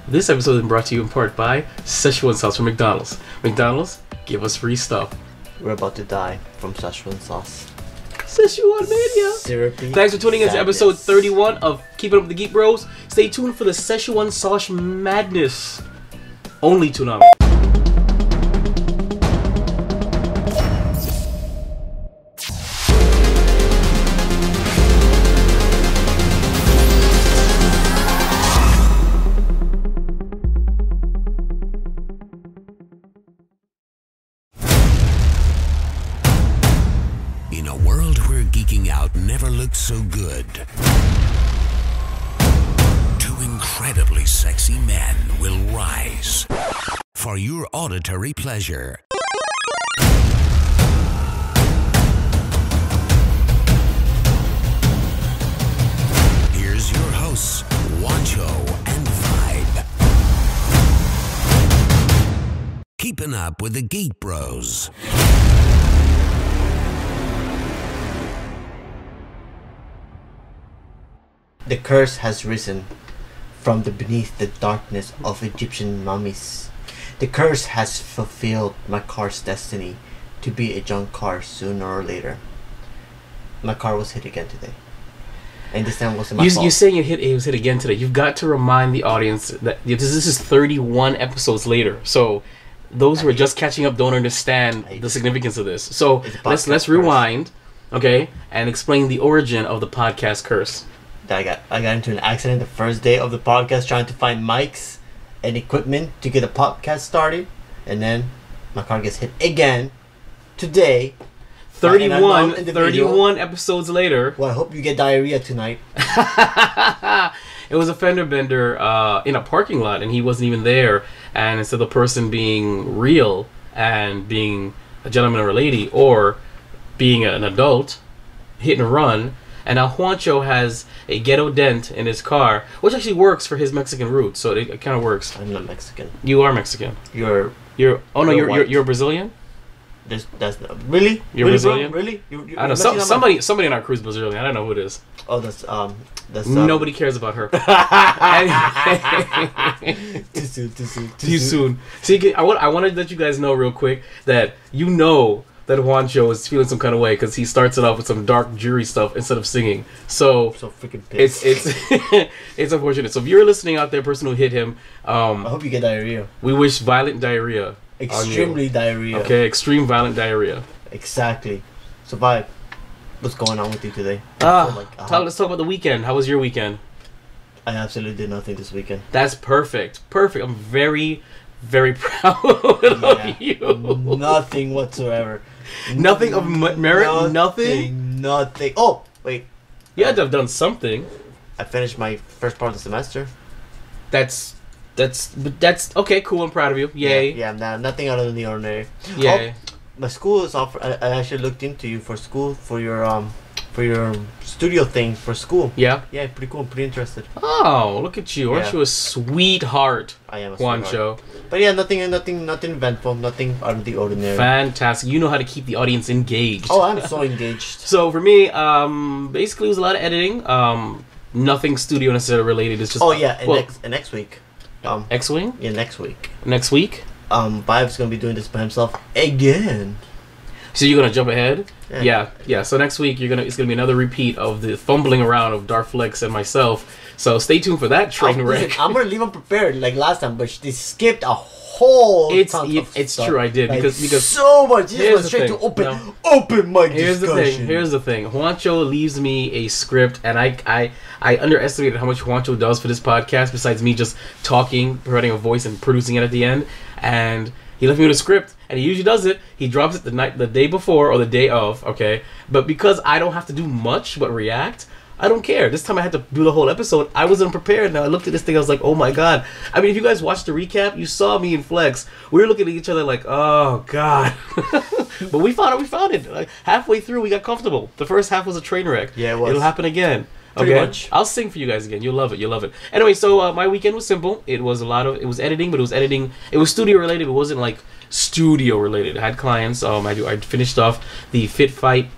This episode is brought to you in part by Szechuan sauce from McDonald's. McDonald's, give us free stuff. We're about to die from Szechuan sauce. Szechuan mania! Syrupy. Thanks for tuning in to sadness. episode 31 of Keeping Up with the Geek Bros. Stay tuned for the Szechuan sauce madness. Only tune on. In a world where geeking out never looked so good, two incredibly sexy men will rise for your auditory pleasure. Here's your hosts, Wancho and Vibe. Keeping up with the Geek Bros. The curse has risen from beneath the darkness of Egyptian mummies. The curse has fulfilled my car's destiny to be a junk car sooner or later. My car was hit again today. And this time wasn't my fault. You're saying it was hit again today. You've got to remind the audience that this is 31 episodes later. So those who are just catching up don't understand the significance of this. So let's rewind, okay, and explain the origin of the podcast curse. I got into an accident the first day of the podcast trying to find mics and equipment to get a podcast started, and then my car gets hit again today. 31 episodes later. Well, I hope you get diarrhea tonight. It was a fender bender in a parking lot, and he wasn't even there. And instead of the person being real and being a gentleman or a lady, or being an adult, hit and run. And now Juancho has a ghetto dent in his car, which actually works for his Mexican roots, so it kind of works. I'm not Mexican. You are Mexican. You're you're Brazilian. That's not, really? You're really, Brazilian. Bro? Really? I don't know. Somebody in our crew is Brazilian. I don't know who it is. Oh, that's nobody cares about her. Too soon. See, I wanted to let you guys know real quick that that Juancho is feeling some kind of way because he starts it off with some dark jury stuff instead of singing. So freaking pissed. It's unfortunate. So if you're listening out there, person who hit him, I hope you get diarrhea. We wish violent diarrhea. Extremely diarrhea. Okay, extreme violent diarrhea. Exactly. So Vibe, what's going on with you today? Let's talk about the weekend. How was your weekend? I absolutely did nothing this weekend. That's perfect. I'm very, very proud of you. Nothing whatsoever. Nothing of merit? Nothing? Nothing. Oh, wait. You had to have done something. I finished my first part of the semester. That's okay, cool. I'm proud of you. Yay. Yeah, nothing out of the ordinary. Yay. Oh, my school is off. I actually looked into you for school, for your studio thing for school. Yeah? Yeah, pretty cool. I'm pretty interested. Oh, look at you. Yeah. Aren't you a sweetheart? I am a Juancho. sweetheart. But yeah, nothing eventful, nothing out of the ordinary. Fantastic. You know how to keep the audience engaged. Oh, I'm so engaged. So for me, basically it was a lot of editing. Nothing studio necessarily related. It's just next week. X-Wing? Yeah, next week. Next week? Vibe's gonna be doing this by himself again. So you're gonna jump ahead? Yeah. So next week it's gonna be another repeat of the fumbling around of Darflex and myself. So stay tuned for that train wreck. I'm gonna leave them prepared like last time, but they skipped a whole. It's true. I did because so much. He went straight to open my discussion. Here's the thing. Juancho leaves me a script, and I underestimated how much Juancho does for this podcast. Besides me just talking, providing a voice, and producing it at the end, and he left me with a script, and he usually does it. He drops it the day before or the day of. Okay, but because I don't have to do much but react, I don't care. This time I had to do the whole episode. I wasn't prepared. Now I looked at this thing. I was like, oh my god. I mean, if you guys watched the recap, you saw me and Flex. We were looking at each other like, oh god. But we found it. Like, halfway through, we got comfortable. The first half was a train wreck. Yeah, it was. It'll happen again. Pretty much. I'll sing for you guys again. You'll love it. Anyway, so my weekend was simple. It was editing, but it was studio related. It wasn't like studio related. I had clients. I finished off the Fit Fight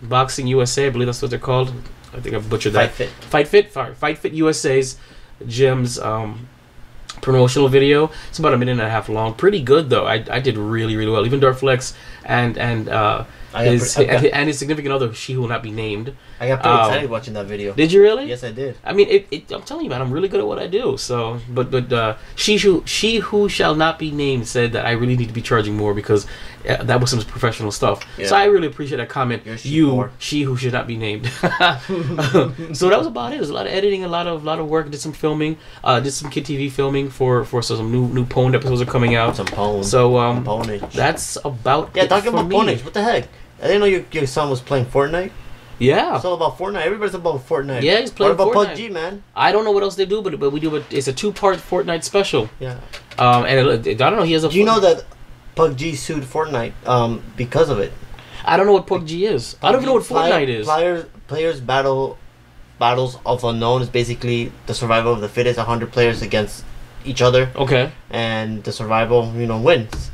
Boxing USA, I believe that's what they're called. I think I've butchered that. Fight Fit USA's gyms promotional video. It's about a minute and a half long. Pretty good though. I did really well. Even Darth Flex and his significant other, she who will not be named. I got pretty excited watching that video. Did you really? Yes, I did. I mean, I'm telling you, man, I'm really good at what I do. So, but she who shall not be named said that I really need to be charging more because that was some professional stuff. Yeah. So I really appreciate that comment. She who should not be named. So that was about it. It was a lot of editing, a lot of work. Did some filming. Did some Kid TV filming for some new Pwned episodes are coming out. Some Pwned. So Pwnage. That's about it. Yeah, talking about Pwnage. What the heck? I didn't know your son was playing Fortnite. Yeah, it's all about Fortnite. Everybody's about Fortnite. Yeah, he's playing Fortnite. What about PUBG, man? I don't know what else they do, but we do. It's a 2-part Fortnite special. Yeah. And I don't know. He has a. Do you know that PUBG sued Fortnite because of it? I don't know what PUBG is. I don't even know what Fortnite is. Players battles of unknown is basically the survival of the fittest. 100 players against each other. Okay. And the survival, wins.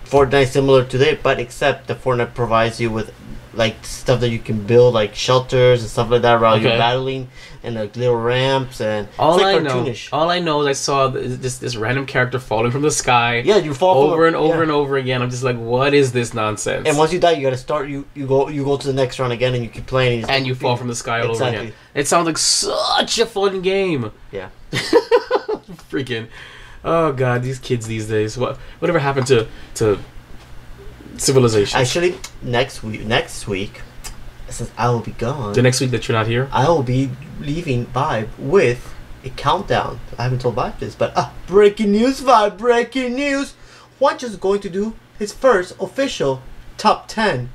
Fortnite similar to that, but except the Fortnite provides you with like stuff that you can build, like shelters and stuff like that while you're battling, and like little ramps and all it's like cartoonish. All I know is I saw this random character falling from the sky. Yeah, you fall over and over again. I'm just like, what is this nonsense? And once you die, you gotta start. You go to the next round again, and you keep playing. And you fall from the sky all over again. It sounds like such a fun game. Yeah. Freaking. Oh god, these kids these days. Whatever happened to civilization? Actually, next week, since I will be gone. The next week that you're not here, I will be leaving Vibe with a countdown. I haven't told Vibe this, but breaking news, Vibe! Breaking news! Juancho's going to do his first official top 10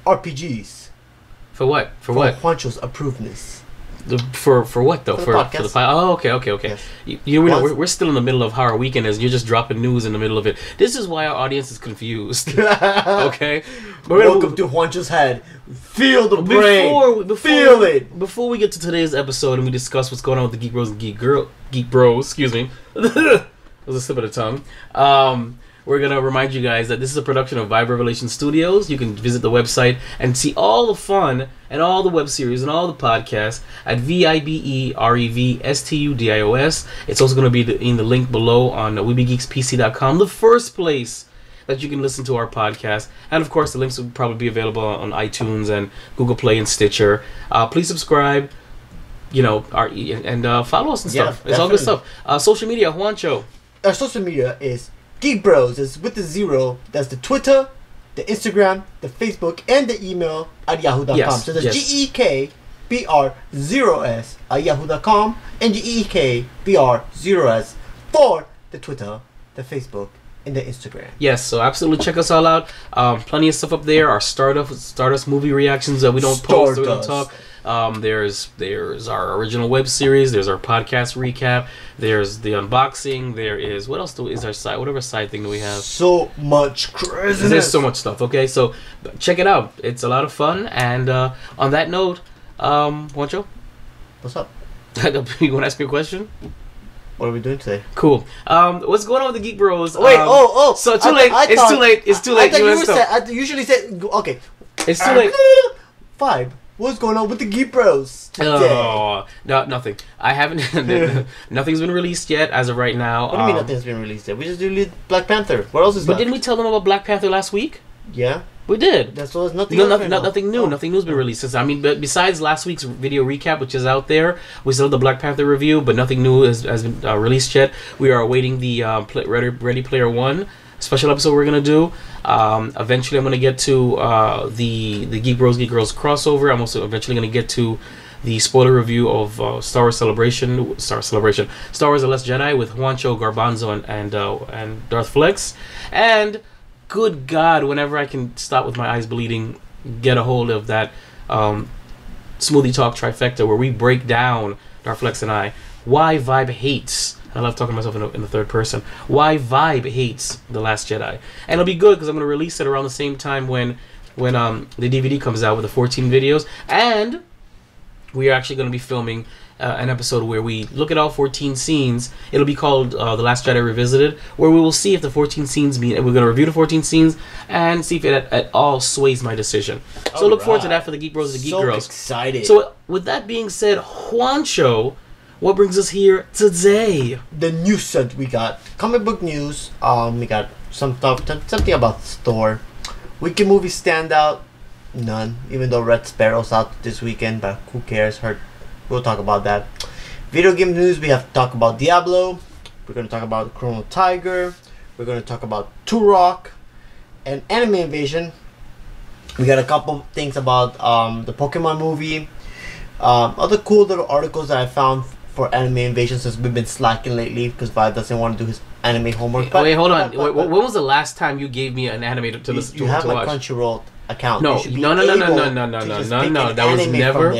RPGs. For what? For what? Juancho's approvedness. For what though? For the podcast. For the oh, okay. Yes. We're still in the middle of how our weekend is. You're just dropping news in the middle of it. This is why our audience is confused. Okay. Welcome to Juancho's head. Feel the brain. Feel it. Before we get to today's episode and we discuss what's going on with the Geek Bros and Geek Bros. Excuse me. That was a slip of the tongue. We're going to remind you guys that this is a production of Vibe Revelation Studios. You can visit the website and see all the fun and all the web series and all the podcasts at VIBEREVSTUDIOS. It's also going to be in the link below on WeBeGeeksPC.com, the first place that you can listen to our podcast. And, of course, the links will probably be available on iTunes and Google Play and Stitcher. Please subscribe, and follow us and stuff. It's all good stuff. Social media, Juancho. Our social media is Geek Bros is with the 0. That's the Twitter, the Instagram, the Facebook, and the email at yahoo.com. Yes, so that's GEEKBR0S at yahoo.com and GEEKBR0S for the Twitter, the Facebook, and the Instagram. Yes, so absolutely check us all out. Plenty of stuff up there. Our Stardust movie reactions that we don't post, we don't talk. There's our original web series. There's our podcast recap. There's the unboxing. There is what else is our side? Whatever side thing do we have? So much craziness. There's so much stuff. Okay, so check it out. It's a lot of fun. And on that note, Juancho, what's up? You want to ask me a question? What are we doing today? Cool. What's going on with the Geek Bros? Wait. So too late. It's too late. It's too late. I usually say okay. It's too late. 5. What's going on with the Geek Bros today? Oh, no, nothing. I haven't. Nothing's been released yet as of right now. What do you mean nothing's been released yet? We just did Black Panther. What else is But left? didn't we tell them about Black Panther last week? Yeah. We did. That's all. Nothing. Nothing new. Nothing new's been released since. But besides last week's video recap, which is out there, we still have the Black Panther review, but nothing new has been released yet. We are awaiting the Ready Player One special episode we're gonna do. Eventually, I'm gonna get to the Geek Bros Geek Girls crossover. I'm also eventually gonna get to the spoiler review of Star Wars The Last Jedi with Juancho, Garbanzo, and Darth Flex. And good God, whenever I can stop with my eyes bleeding, get a hold of that Smoothie Talk trifecta where we break down, Darth Flex and I, why Vibe hates. I love talking to myself in the third person. Why Vibe hates The Last Jedi. And it'll be good because I'm going to release it around the same time when the DVD comes out with the 14 videos. And we are actually going to be filming an episode where we look at all 14 scenes. It'll be called The Last Jedi Revisited, where we will see if the 14 scenes mean, and we're going to review the 14 scenes and see if it at all sways my decision. So look forward to that for the Geek Bros and the Geek Girls. So excited. So with that being said, Juancho, what brings us here today? The news that we got. Comic book news. We got something about Thor. Weekend movie standout. None. Even though Red Sparrow's out this weekend, but who cares? We'll talk about that. Video game news. We have to talk about Diablo. We're going to talk about Chrono Trigger. We're going to talk about Turok. And Anime Invasion. We got a couple things about the Pokemon movie. Other cool little articles that I found for Anime Invasion, since we've been slacking lately because Vi doesn't want to do his anime homework. Wait, hold on. When was the last time you gave me an anime to listen to? You have my my Crunchyroll account. No.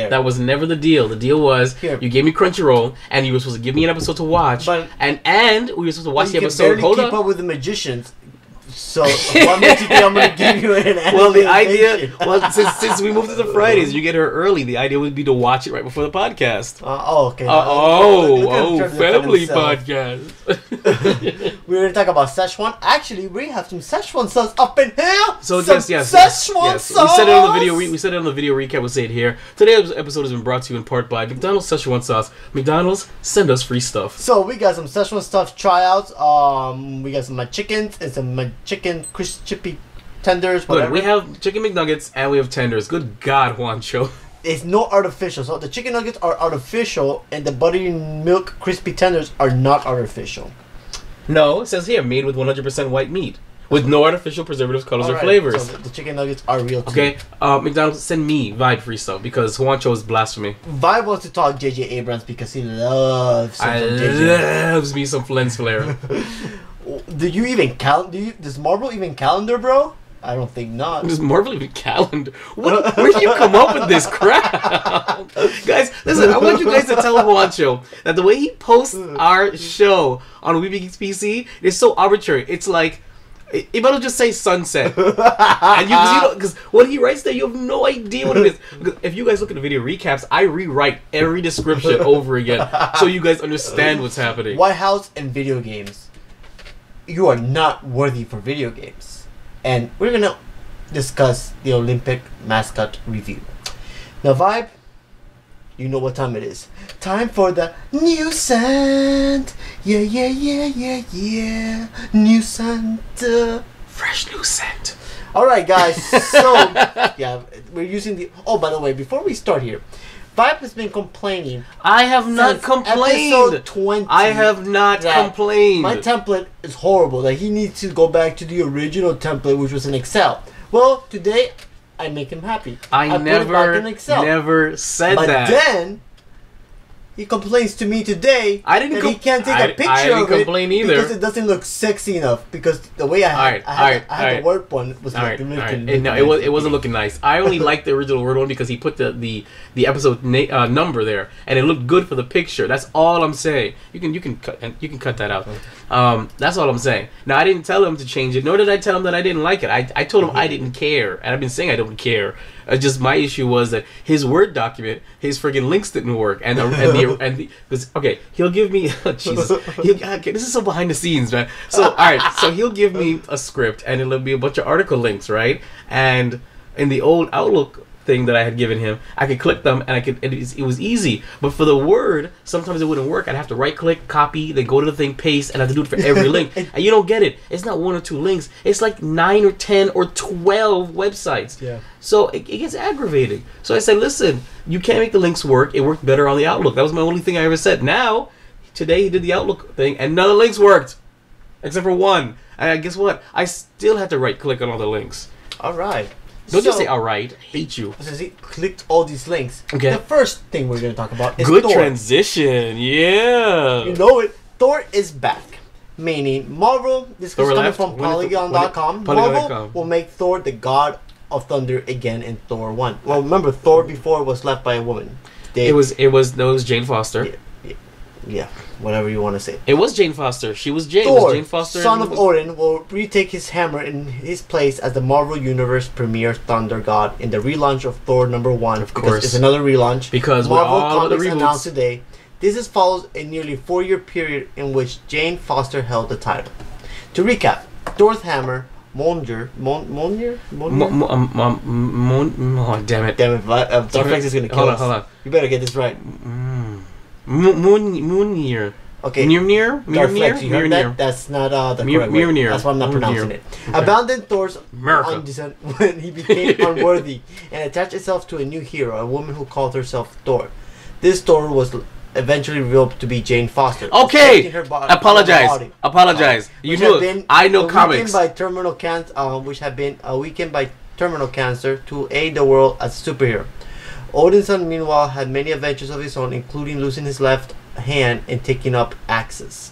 That was never the deal. The deal was you gave me Crunchyroll and you were supposed to give me an episode to watch. But, and we were supposed to watch the episode. You can barely keep up with the magicians. So what makes you think I'm gonna give you an anime? Well, the idea, since we moved it to Fridays, you get her early. The idea would be to watch it right before the podcast. Okay. Family podcast. We're gonna talk about Szechuan. Actually, we have some Szechuan sauce up in here. So yes. Szechuan sauce. We said it on the video. We said it on the video recap. We'll say it here. Today's episode has been brought to you in part by McDonald's Szechuan sauce. McDonald's, send us free stuff. So we got some Szechuan stuff tryouts. We got some chickens and some chicken crispy tenders. Whatever. Good. We have chicken McNuggets and we have tenders. Good God, Juancho. It's no artificial. So the chicken nuggets are artificial, and the buttermilk crispy tenders are not artificial. No, it says here made with 100% white meat. With no artificial preservatives, colors, or flavors. So the chicken nuggets are real too. Okay, McDonald's, send me Vibe free stuff because Juancho is blasphemy. Vibe wants to talk J.J. Abrams because he loves loves me some lens flare. Do you even count? Does Marvel even calendar, bro? I don't think not. Does Marvel even calendar? Where do you come up with this crap? Guys, listen, I want you guys to tell Juancho that the way he posts our show on WeBeGeeks PC is so arbitrary. It's like, it better just say sunset. And because when he writes that, you have no idea what it is. Because if you guys look at the video recaps, I rewrite every description over again so you guys understand what's happening. White House and video games. You are not worthy for video games. And we're going to discuss the Olympic mascot review. Now, Vibe, you know what time it is. Time for the new scent. Yeah. New scent. Fresh new scent. Alright, guys. So, yeah, we're using the... Oh, by the way, before we start here, Vibe has been complaining. I have not complained. Episode 20. I have not complained. My template is horrible. That he needs to go back to the original template, which was in Excel. Well, today I make him happy. I put it back in Excel. never said but that. But then he complains to me today that he can't take a picture of it because it doesn't look sexy enough. Because the way I had the word one was it wasn't looking nice. I only liked the original word one because he put the episode number there and it looked good for the picture. That's all I'm saying. You can cut that out. That's all I'm saying. Now I didn't tell him to change it, nor did I tell him that I didn't like it. I told him I didn't care, and I've been saying I don't care. Just my issue was that his Word document, his friggin' links didn't work, he'll give me Jesus. This is so behind the scenes, man. So all right, so he'll give me a script, and it'll be a bunch of article links, right? And in the old Outlook thing that I had given him, I could click them and it was easy. But for the Word, sometimes it wouldn't work. I'd have to right click, copy, then go to the thing, paste, and I have to do it for every link. And you don't get it. It's not 1 or 2 links. It's like 9 or 10 or 12 websites. Yeah. So it gets aggravating. So I said, listen, you can't make the links work. It worked better on the Outlook. That was my only thing I ever said. Now, today he did the Outlook thing and none of the links worked. Except for one. And guess what? I still had to right click on all the links. Alright. Don't just say alright. Hate you. Since he clicked all these links, okay. The first thing we're going to talk about is Good Thor. Transition, yeah. You know it. Thor is back. Meaning, Marvel, this is coming from Polygon.com. Marvel will make Thor the god of thunder again in Thor 1. Well, remember, Thor before was left by a woman. It was Jane Foster. Yeah, whatever you want to say. It was Jane Foster. She was Jane. Thor, was Jane Foster, son of Odin, will retake his hammer in his place as the Marvel Universe premier thunder god in the relaunch of Thor #1. Of course, it's another relaunch. Because Marvel Comics announced today. This follows a nearly 4-year period in which Jane Foster held the title. To recap, Thor's hammer, Mjolnir. Oh, damn it! Dark Flex is gonna kill us. Hold on. You better get this right. Moonir. Okay. Mjolnir? You heard that? That's not the correct way. Mjolnir. That's why I'm not pronouncing it. Okay. Abandoned Thor's America. descent when he became unworthy and attached itself to a new hero, a woman who called herself Thor. This Thor was eventually revealed to be Jane Foster. Okay. Apologize. You knew. I know comics. Which had been weakened by terminal cancer to aid the world as a superhero. Odin's son, meanwhile, had many adventures of his own, including losing his left hand and taking up axes.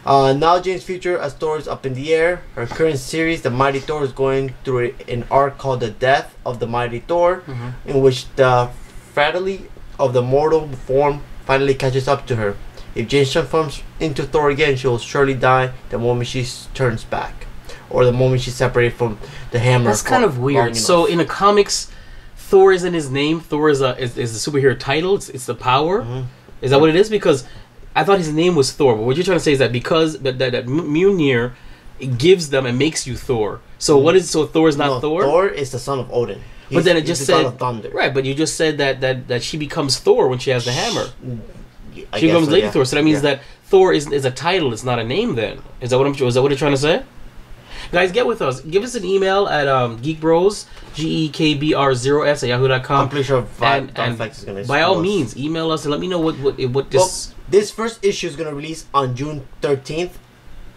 Now Jane's future as Thor is up in the air. Her current series, The Mighty Thor, is going through an arc called The Death of the Mighty Thor, in which the fatality of the mortal form finally catches up to her. If Jane transforms into Thor again, she will surely die the moment she turns back, or the moment she's separated from the hammer. That's kind of weird. So in the comics, Thor isn't his name. Thor is the superhero title. It's the power. Is that what it is? Because I thought his name was Thor. But what you're trying to say is that because that Mjolnir gives them and makes you Thor. So what is Thor is not Thor? Thor is the son of Odin. But then it just said thunder. Right, but you just said that she becomes Thor when she has the hammer. She becomes so, Lady Thor, so that means that Thor is a title, it's not a name. Then is that what you're trying to say? Guys, get with us. Give us an email at Geek Bros GEKBR0S at yahoo.com. I'm pretty sure and is gonna by all means, email us and let me know what this. Well, this first issue is gonna release on June 13th,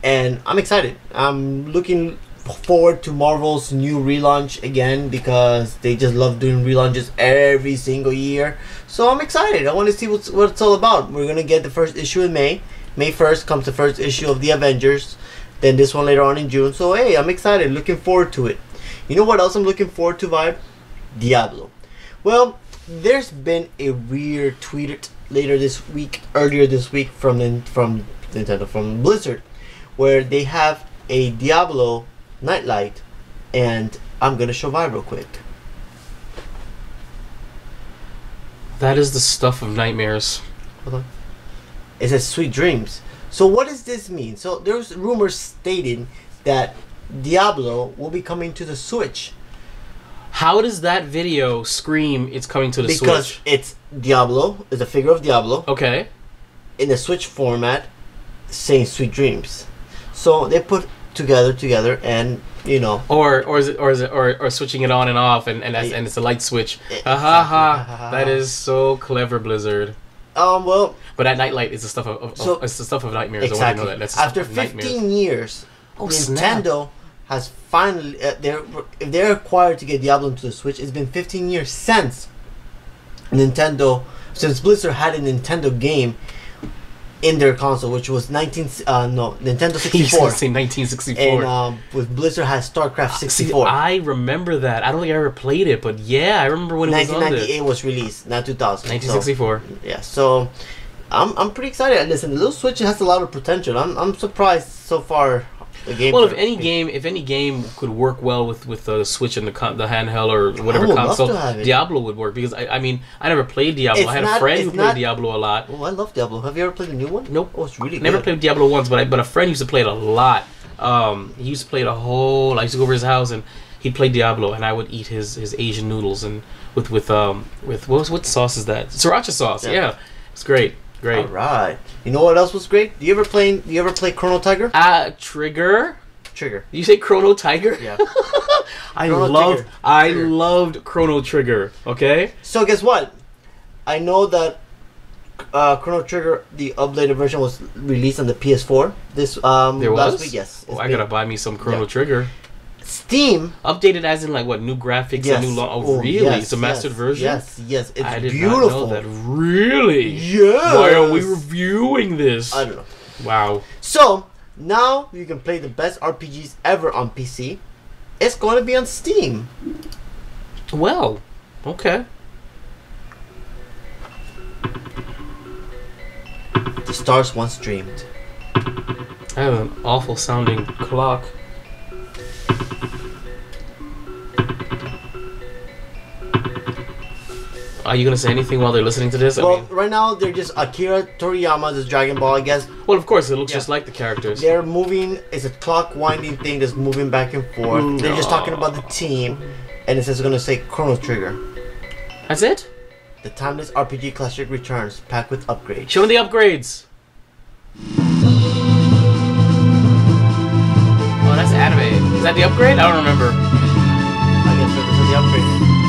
and I'm excited. I'm looking forward to Marvel's new relaunch again because they just love doing relaunches every single year. So I'm excited. I want to see what it's all about. We're gonna get the first issue in May. May 1st comes the first issue of the Avengers. Then this one later on in June. So hey, I'm excited. Looking forward to it. You know what else I'm looking forward to, Vibe? Diablo. Well, there's been a weird tweet earlier this week from Nintendo, from Blizzard, where they have a Diablo nightlight, and I'm gonna show Vibe real quick. That is the stuff of nightmares. Hold on. It says Sweet Dreams. So what does this mean? So there's rumors stating that Diablo will be coming to the Switch. How does that video scream it's coming to the Switch? Because it's Diablo, it's a figure of Diablo. Okay. In the Switch format, saying Sweet Dreams. So they put together, and you know. Or switching it on and off, and it's a light switch. That is so clever, Blizzard. Well. But that nightlight is the stuff it's the stuff of nightmares. Exactly. I want to know that. That's after 15 years, Nintendo has finally if they're required to get Diablo into the Switch. It's been 15 years since Blizzard had a Nintendo game in their console, which was Nintendo 64. Say 1964. And with Blizzard has StarCraft 64. See, I remember that. I don't think I ever played it, but yeah, I remember when it was on there. 1998 was released, not 2000. 1964. So, yeah, so I'm pretty excited. Listen, the little Switch has a lot of potential. I'm surprised so far. Well, if any game could work well with the Switch and the handheld or whatever console, Diablo would work, because I mean I never played Diablo. I had a friend who played Diablo a lot. Oh, I love Diablo. Have you ever played the new one? Nope. Oh, it's really good. Never played Diablo once, but a friend used to play it a lot. He used to play it I used to go over his house and he'd play Diablo, and I would eat his Asian noodles and with what sauce is that? Sriracha sauce. Yeah. It's great. Great. All right. You know what else was great? Do you ever play Chrono Trigger? Trigger. You say Chrono Tiger? Yeah. I loved Chrono Trigger. Okay. So guess what? I know that Chrono Trigger, the updated version, was released on the PS4 last week. Yes. I gotta buy me some Chrono Trigger. Steam updated as in like what, new graphics and new really? Yes, it's a mastered version. Yes, it's I did beautiful. Not know that. Really? Yes. Why are we reviewing this? I don't know. Wow. So now you can play the best RPGs ever on PC. It's going to be on Steam. Well, okay. The stars once dreamed. I have an awful sounding clock. Are you gonna say anything while they're listening to this? Well, right now they're just Akira Toriyama, this Dragon Ball, I guess. Well, of course, it looks just like the characters. They're moving. It's a clock winding thing that's moving back and forth. They're just talking about the team, and it says it's gonna say Chrono Trigger. That's it? The timeless RPG classic returns, packed with upgrades. Show me the upgrades. Oh, that's anime. Is that the upgrade? I don't remember. I guess this is the upgrade.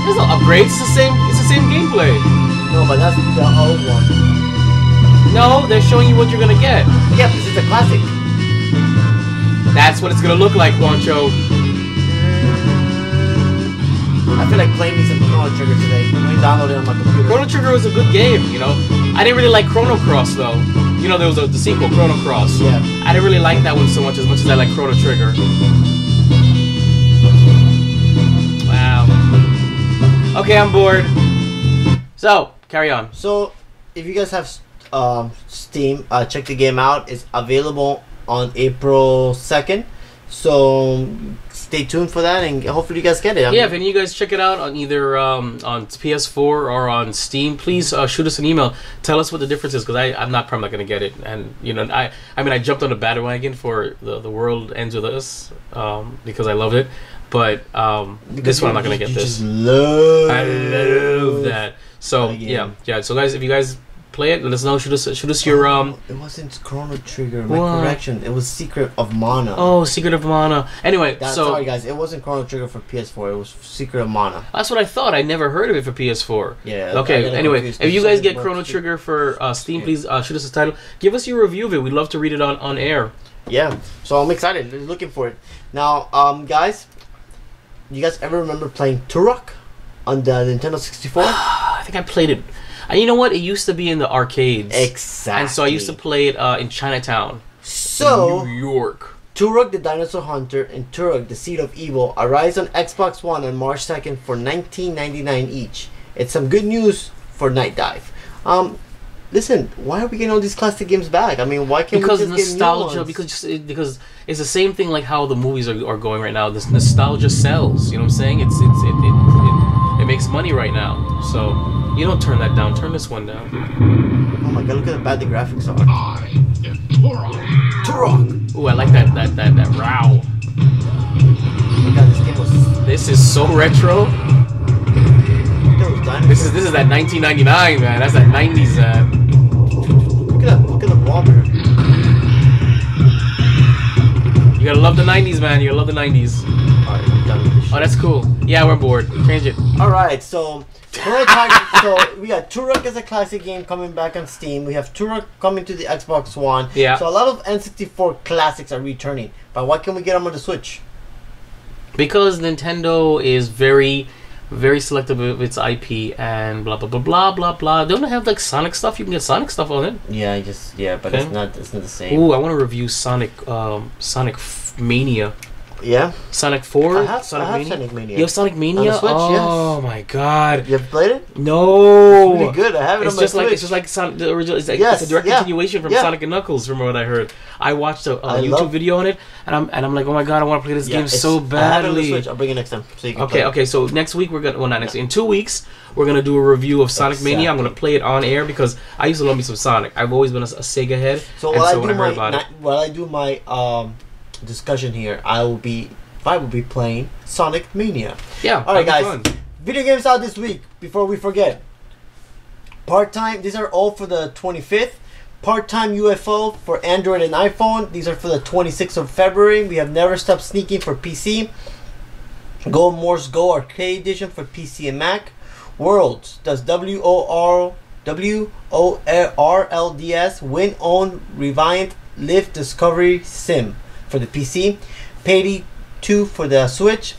There's no upgrades. It's the same gameplay. No, but that's the old one. No, they're showing you what you're gonna get. Yeah, this is the classic. That's what it's gonna look like, Juancho. I feel like playing me some Chrono Trigger today. Let me download it on my computer. Chrono Trigger was a good game, you know. I didn't really like Chrono Cross though. You know, there was the sequel, Chrono Cross. Yeah. I didn't really like that one so much as I like Chrono Trigger. Wow. Okay, I'm bored. So, carry on. So, if you guys have Steam, check the game out. It's available on April 2nd. So, stay tuned for that, and hopefully you guys get it. Yeah, if any of you guys check it out on either on PS4 or on Steam, please shoot us an email. Tell us what the difference is, because I'm probably not going to get it. And, you know, I mean, I jumped on the bandwagon for the World Ends With Us because I loved it. But this one I'm not going to get this. I love that. So, yeah. So, guys, if you guys play it, let us know. Shoot us your It wasn't Chrono Trigger. My correction. It was Secret of Mana. Oh, Secret of Mana. Anyway, sorry guys, it wasn't Chrono Trigger for PS4. It was Secret of Mana. That's what I thought. I never heard of it for PS4. Yeah. Okay. Anyway, if you guys get Chrono Trigger for Steam, please shoot us a title. Give us your review of it. We'd love to read it on air. Yeah. So I'm excited. Looking for it. Now, guys, you guys ever remember playing Turok on the Nintendo 64? I think I played it. And you know what? It used to be in the arcades. Exactly. And so I used to play it in Chinatown. So, in New York. Turok the Dinosaur Hunter and Turok the Seed of Evil arrives on Xbox One on March 2nd for $19.99 each. It's some good news for Night Dive. Listen, why are we getting all these classic games back? I mean, why can't we just nostalgia, get new ones? because it's the same thing like how the movies are going right now. This nostalgia sells. You know what I'm saying? It makes money right now. So you don't turn that down. Turn this one down. Oh my god! Look at how bad the graphics are. Turok. Ooh, I like that row. Oh my god, this game was. This is so retro. This is that 1999, man. That's that 90s, man. Look at the water. You gotta love the 90s, man. You gotta love the 90s. Alright, we're done with this shit. Oh, that's cool. Yeah, we're bored. Change it. Alright, so we got Turok as a classic game coming back on Steam. We have Turok coming to the Xbox One. Yeah. So a lot of N64 classics are returning. But why can't we get them on the Switch? Because Nintendo is very, very selective of its IP and blah blah blah blah blah blah. Don't they have like Sonic stuff? You can get Sonic stuff on it. Yeah, but okay. it's not the same. Ooh, I want to review Sonic Mania. Yeah. Sonic 4? I have Sonic Mania. You have Sonic Mania? On the Switch, oh my god. You have played it? No. It's really good. I have it on my Switch. It's just like Sonic, the original. It's, like, it's a direct continuation from Sonic and Knuckles, from what I heard. I watched a YouTube video on it, and I'm like, oh my god, I want to play this game so badly. I have it on the Switch. I'll bring it next time. So you can play it. Okay, so next week we're gonna, well, not next week, in 2 weeks, we're gonna do a review of Sonic Mania. I'm gonna play it on air because I used to love me some Sonic. I've always been a Sega head. So while I do my discussion here, I will be playing Sonic Mania. Yeah. Alright guys, video games out this week, before we forget. Part-time, these are all for the 25th. Part-time UFO for Android and iPhone. These are for the 26th of February. We have Never Stop Sneaking for PC. Go Morse Go Arcade Edition for PC and Mac. Worlds does WORLDS Win, Own, Reviant, Live, Discovery, Sim for the PC. Payday 2 for the Switch.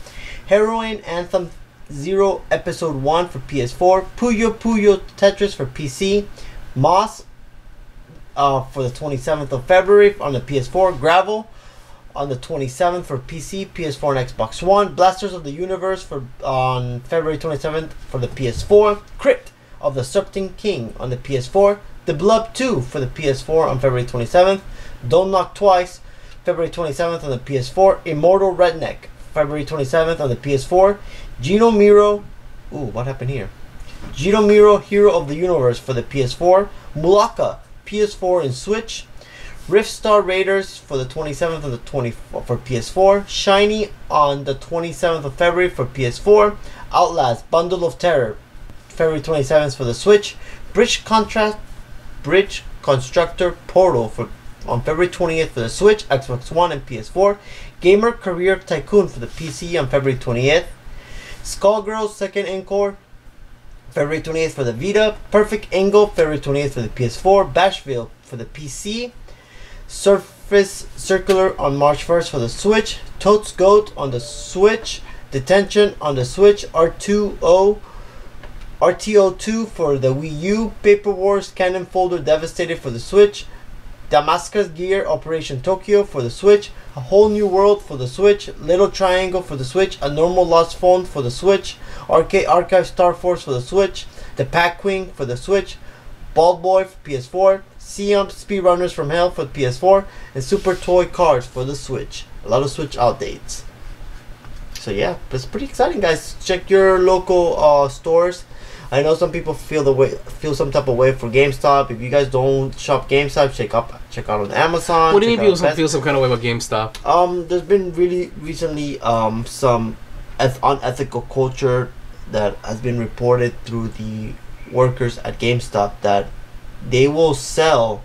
Heroine Anthem 0 Episode 1 for PS4. Puyo Puyo Tetris for PC. Moss for the 27th of February on the PS4. Gravel on the 27th for PC, PS4 and Xbox One. Blasters of the Universe on February 27th for the PS4. Crypt of the Serpentine King on the PS4. The Blob 2 for the PS4 on February 27th. Don't Knock Twice February 27th on the PS4. Immortal Redneck February 27th on the PS4. Geno Miro, what happened here? Geno Miro Hero of the Universe for the PS4. Mulaka PS4 and Switch. Rift Star Raiders for the 27th of the 24th for PS4. Shiny on the 27th of February for PS4. Outlast Bundle of Terror February 27th for the Switch. Bridge Constructor Portal on February 20th for the Switch, Xbox One, and PS4. Gamer Career Tycoon for the PC on February 28th. Skullgirls Second Encore, February 28th for the Vita. Perfect Angle, February 28th for the PS4. Bashville for the PC. Surface Circular on March 1st for the Switch. Totes Goat on the Switch. Detention on the Switch. RTO2 for the Wii U. Paper Wars Cannon Folder Devastated for the Switch. Damascus Gear Operation Tokyo for the Switch. A Whole New World for the Switch. Little Triangle for the Switch. A Normal Lost Phone for the Switch. Archive Star Force for the Switch. The Pack-Wing for the Switch. Bald Boy for PS4. Siam Speedrunners from Hell for the PS4. And Super Toy Cars for the Switch. A lot of Switch outdates. So yeah, it's pretty exciting, guys. Check your local stores. I know some people feel some type of way for GameStop. If you guys don't shop GameStop, check out on Amazon. What do you mean people feel some kind of way about GameStop? There's been really recently some unethical culture that has been reported through the workers at GameStop that they will sell.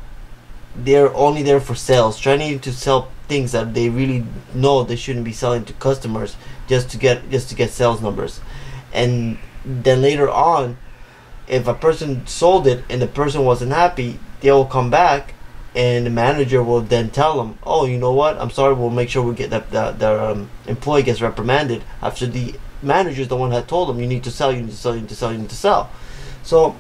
They're only there for sales, trying to sell things that they really know they shouldn't be selling to customers just to get sales numbers. And then later on, if a person sold it and the person wasn't happy, they will come back and the manager will then tell them, oh, you know what, I'm sorry, we'll make sure we get the employee gets reprimanded after the manager's the one that told them you need to sell, you need to sell, you need to sell, you need to sell. So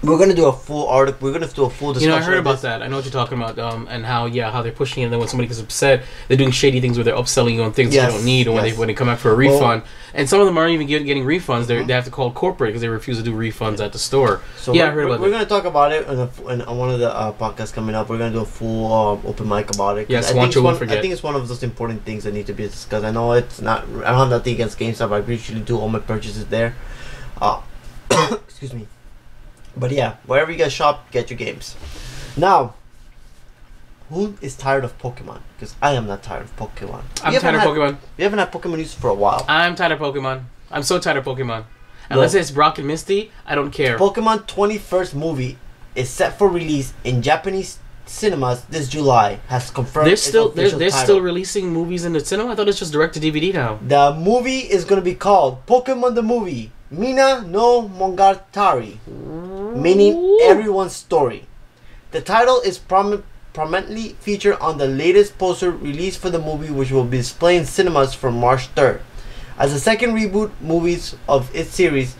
we're gonna do a full article. We're gonna do a full discussion. I heard about that. I know what you're talking about. And how they're pushing it. And then when somebody gets upset, they're doing shady things where they're upselling you on things that you don't need, or when they come back for a refund. And some of them aren't even getting refunds. They have to call corporate because they refuse to do refunds at the store. So I heard about that. We're gonna talk about it on one of the podcasts coming up. We're gonna do a full open mic about it. Yes, I think it's one of those important things that need to be discussed. I know it's not. I don't have nothing against GameStop. I usually do all my purchases there. Excuse me. But yeah, wherever you guys shop, get your games. Now, who is tired of Pokemon? Because I am not tired of Pokemon. I'm tired of Pokemon. We haven't had Pokemon news for a while. I'm tired of Pokemon. I'm so tired of Pokemon. Unless it's Brock and Misty, I don't care. Pokemon 21st movie is set for release in Japanese cinemas this July. Has confirmed. They're still releasing movies in the cinema. I thought it's just direct to DVD now. The movie is going to be called Pokemon the Movie Mina no Monogatari, meaning everyone's story. The title is prominently featured on the latest poster released for the movie, which will be displayed in cinemas from March 3rd. As the second reboot movies of its series,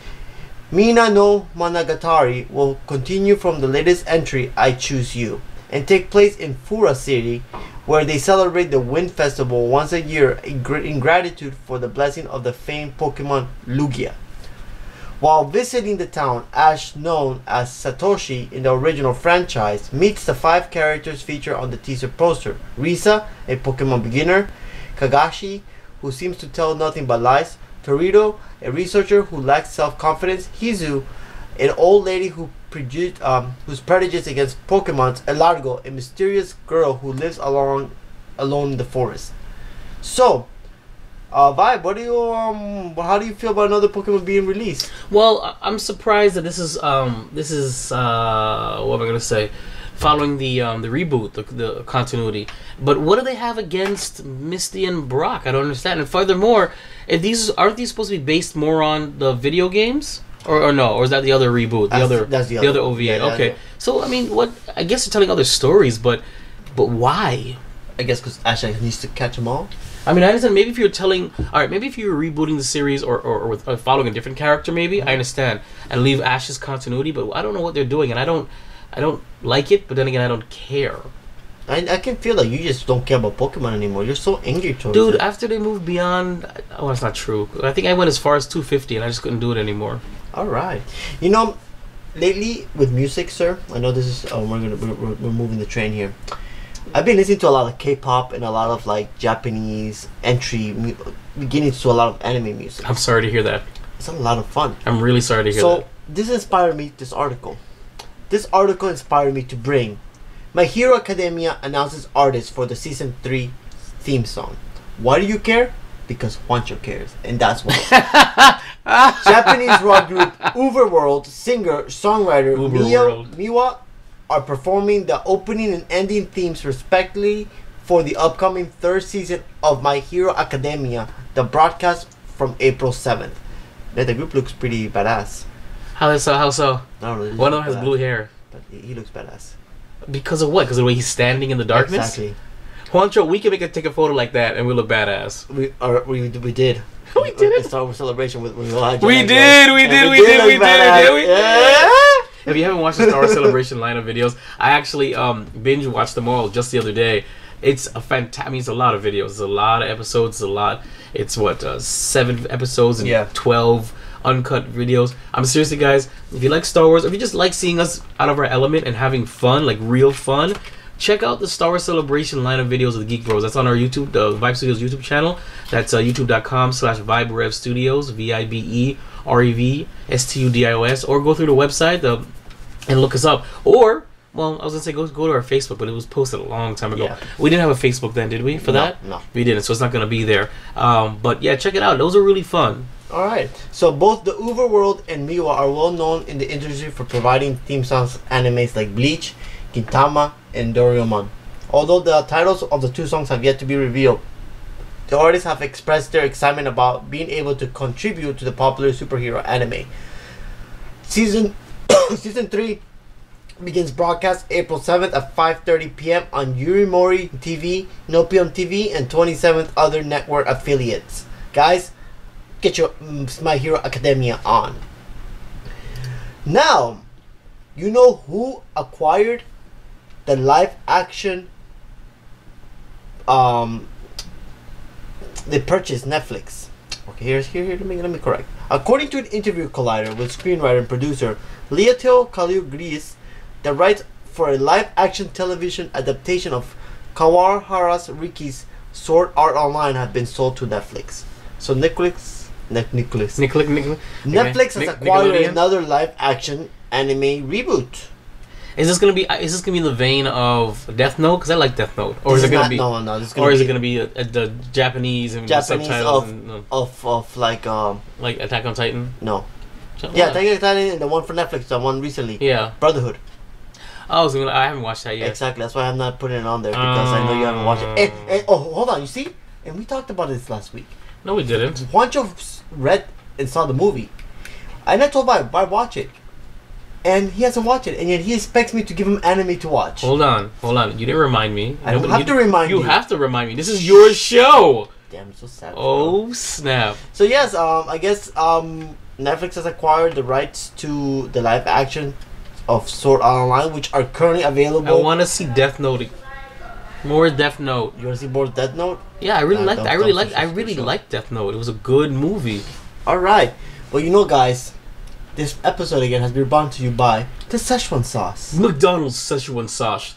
Mina no Monogatari will continue from the latest entry, I Choose You, and take place in Fura City, where they celebrate the Wind Festival once a year in gratitude for the blessing of the famed Pokemon Lugia. While visiting the town, Ash, known as Satoshi in the original franchise, meets the 5 characters featured on the teaser poster. Risa, a Pokemon beginner. Kagashi, who seems to tell nothing but lies. Torito, a researcher who lacks self-confidence. Hizu, an old lady who's prejudiced against Pokemon. And Largo, a mysterious girl who lives alone in the forest. So, Vibe, how do you feel about another Pokemon being released? Well, I'm surprised that this is what am I gonna say? Following the reboot, the continuity. But what do they have against Misty and Brock? I don't understand. And furthermore, if aren't these supposed to be based more on the video games? Or no? Or is that the other reboot? That's the other OVA. Yeah, okay. So I mean, what? I guess they're telling other stories, but why? I guess because Ash needs to catch them all. I mean, I understand. Maybe if you're maybe if you're rebooting the series or with following a different character, maybe I understand and leave Ash's continuity. But I don't know what they're doing, and I don't like it. But then again, I don't care. I can feel that you just don't care about Pokemon anymore. You're so angry towards it. Dude, after they moved beyond, that's not true. I think I went as far as 250, and I just couldn't do it anymore. All right, lately with music, sir. I know this is we're moving the train here. I've been listening to a lot of K-pop and a lot of like Japanese beginnings to a lot of anime music. I'm sorry to hear that. It's a lot of fun. I'm really sorry to hear that. So this inspired me. This article inspired me to bring My Hero Academia announces artists for the season 3 theme song. Why do you care? because Juancho cares, and that's why. Japanese rock group Uberworld singer songwriter Miwa are performing the opening and ending themes respectively for the upcoming third season of My Hero Academia, the broadcast from April 7th. The group looks pretty badass. How so? How so? I don't know, One of them has blue hair. but he looks badass. Because of what? Because of the way he's standing in the darkness? Exactly. Juancho, we can take a photo like that and we look badass. We did. We did it? It's our celebration with We did. Yeah. If you haven't watched the Star Wars Celebration line of videos, I actually binge watched them all just the other day. It's a fantastic. I mean, it's a lot of videos. It's a lot of episodes. It's what 7 episodes and 12 uncut videos. I'm seriously, guys. If you like Star Wars, if you just like seeing us out of our element and having fun, like real fun, check out the Star Wars Celebration line of videos of the Geek Bros. That's on our YouTube, the Vibe Studios YouTube channel. That's youtube.com/VibeRev Studios, VIBEREVSTUDIOS, or go through the website and look us up. Or, well, I was gonna say go to our Facebook, but it was posted a long time ago. Yeah. We didn't have a Facebook then, did we? For that? No. We didn't, so it's not gonna be there. But yeah, check it out. Those are really fun. Alright, so both the Uberworld and Miwa are well known in the industry for providing theme songs to animes like Bleach, Gintama, and Doraemon. Although the titles of the 2 songs have yet to be revealed, the artists have expressed their excitement about being able to contribute to the popular superhero anime. Season 3 begins broadcast April 7th at 5:30 p.m. on Yurimori TV, Nopium TV, and 27th other network affiliates. Guys, get your My Hero Academia on. Now, you know who acquired the live action? They purchased Netflix. Okay, here. Let me correct. According to an interview Collider with screenwriter and producer Leotil Kaliugris, the rights for a live action television adaptation of Kawaharasriki's Sword Art Online have been sold to Netflix. So Netflix has acquired another live action anime reboot. Is this gonna be in the vein of Death Note? Because I like Death Note. Or is it gonna be? No. Or is it gonna be the Japanese and subtitles of like Attack on Titan? No. Yeah, Attack on Titan and the one for Netflix, the one recently. Yeah. Brotherhood. I haven't watched that yet. Exactly. That's why I'm not putting it on there because I know you haven't watched it. And hold on. You see? And we talked about this last week. No, we didn't. Juancho read and saw the movie, and I told Vibe watch it. And he hasn't watched it, and yet he expects me to give him anime to watch. Hold on. You didn't remind me. I don't have to remind you. You have to remind me. This is your show. Damn, it's so sad. Oh, snap. So yes, I guess Netflix has acquired the rights to the live action of Sword Art Online, which are currently available. I want to see Death Note. More Death Note. You want to see more Death Note? Yeah, I really liked. I really liked Death Note. It was a good movie. All right. Well, you know, guys, this episode again has been brought to you by the Szechuan sauce. McDonald's Szechuan sauce.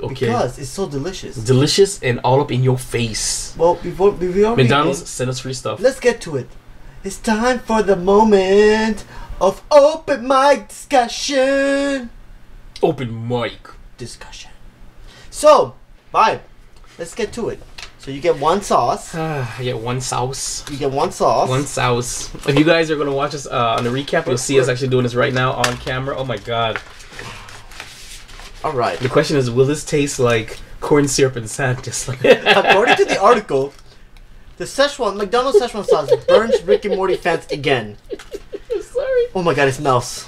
Okay. Because it's so delicious. Delicious and all up in your face. Well, before McDonald's, send us free stuff. Let's get to it. It's time for the moment of open mic discussion. Open mic discussion. So, Vibe, let's get to it. So you get one sauce. I get one sauce. You get one sauce. One sauce. If you guys are going to watch us on the recap, you'll see us actually doing this right now on camera. Oh my god. Alright. The question is, will this taste like corn syrup and sadness? According to the article, the McDonald's Szechuan sauce burns Rick and Morty fans again. Sorry. Oh my god, it smells.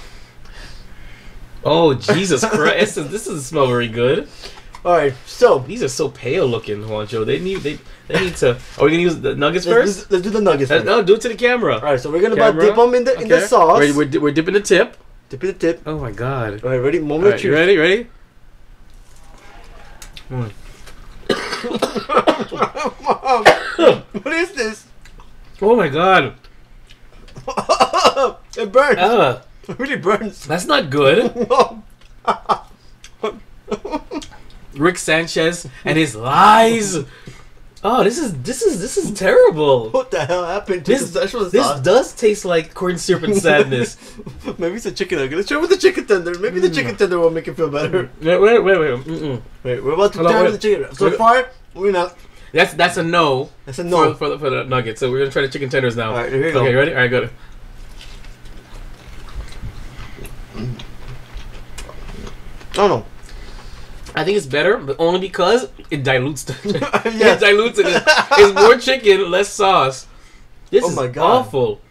Oh, Jesus Christ. This doesn't smell very good. Alright, so these are so pale looking, Juancho. They need to. Are we gonna use the nuggets first? Let's do the nuggets first. No, do it to the camera. Alright, so we're gonna dip them in the sauce. We're dipping the tip. Dipping the tip. Oh my god. Alright, ready? Moment of truth. You ready? What is this? Oh my god. It burns. It really burns. That's not good. Rick Sanchez and his lies. Oh, this is terrible. What the hell happened to the Szechuan sauce? This does taste like corn syrup and sadness. Maybe it's a chicken nugget. Let's try with the chicken tender. Maybe the chicken tender will make it feel better. Wait. Wait, we're about to try with the chicken. So far, we're not. That's a no. That's a no for the nuggets. So we're gonna try the chicken tenders now. All right, here you go. Okay, ready? All right, go. Oh no. I think it's better, but only because it dilutes the. Yes. It dilutes it. It's more chicken, less sauce. This is my God. awful.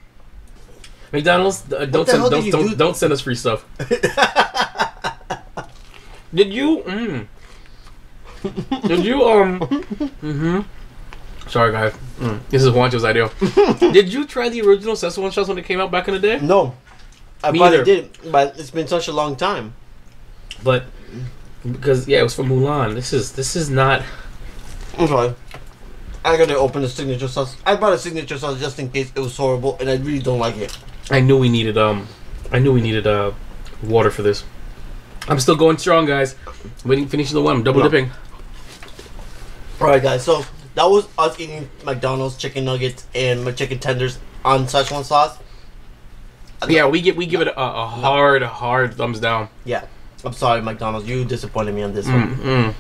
McDonald's, don't send us free stuff. Did you? Did you? Sorry, guys. This is Juancho's idea. Did you try the original Szechuan sauce when it came out back in the day? No, I Me probably either. did, but it's been such a long time. But because it was from Mulan. This is not. I'm sorry. I gotta open the signature sauce. I bought a signature sauce just in case it was horrible, and I really don't like it. I knew we needed water for this. I'm still going strong, guys. Finishing the one. I'm double dipping. Alright, guys, so that was us eating McDonald's chicken nuggets and my chicken tenders on Szechuan sauce. Yeah, we give it a hard thumbs down. Yeah. I'm sorry, McDonald's. You disappointed me on this one.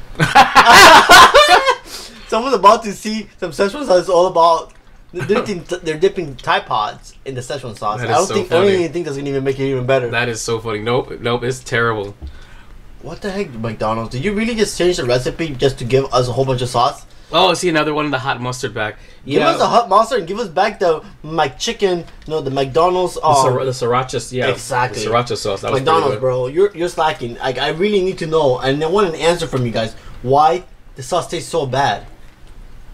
Someone's about to see some Szechuan sauce. It's all about they're dipping Tide Pods in the Szechuan sauce. I don't even think that's gonna even make it even better. That is so funny. Nope, it's terrible. What the heck, McDonald's? Did you really just change the recipe just to give us a whole bunch of sauce? Oh, see another one in the hot mustard bag. Give us the hot mustard and give us back the McChicken. No, the McDonald's. The sriracha, yeah, exactly. The sriracha sauce. That McDonald's, bro, you're slacking. Like, I really need to know, and I want an answer from you guys. Why the sauce tastes so bad?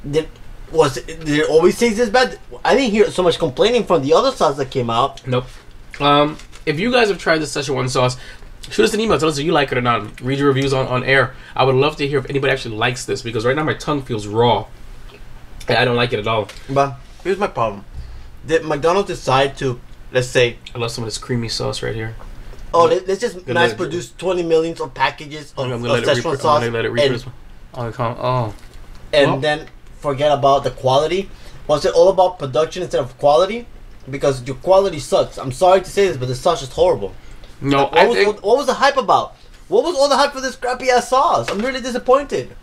Did it always taste this bad? I didn't hear so much complaining from the other sauce that came out. Nope. If you guys have tried the Szechuan sauce, shoot us an email. Tell us if you like it or not. Read your reviews on air. I would love to hear if anybody actually likes this, because right now my tongue feels raw. And I don't like it at all. But here's my problem. Did McDonald's decide to, let's say... I love some of this creamy sauce right here. Oh, let's just mass produce 20 million of packages of Szechuan sauce. I'm going to let it reproduce. And then forget about the quality. Was it all about production instead of quality? Because your quality sucks. I'm sorry to say this, but the sauce is horrible. No, what was the hype about? What was all the hype for this crappy ass sauce? I'm really disappointed.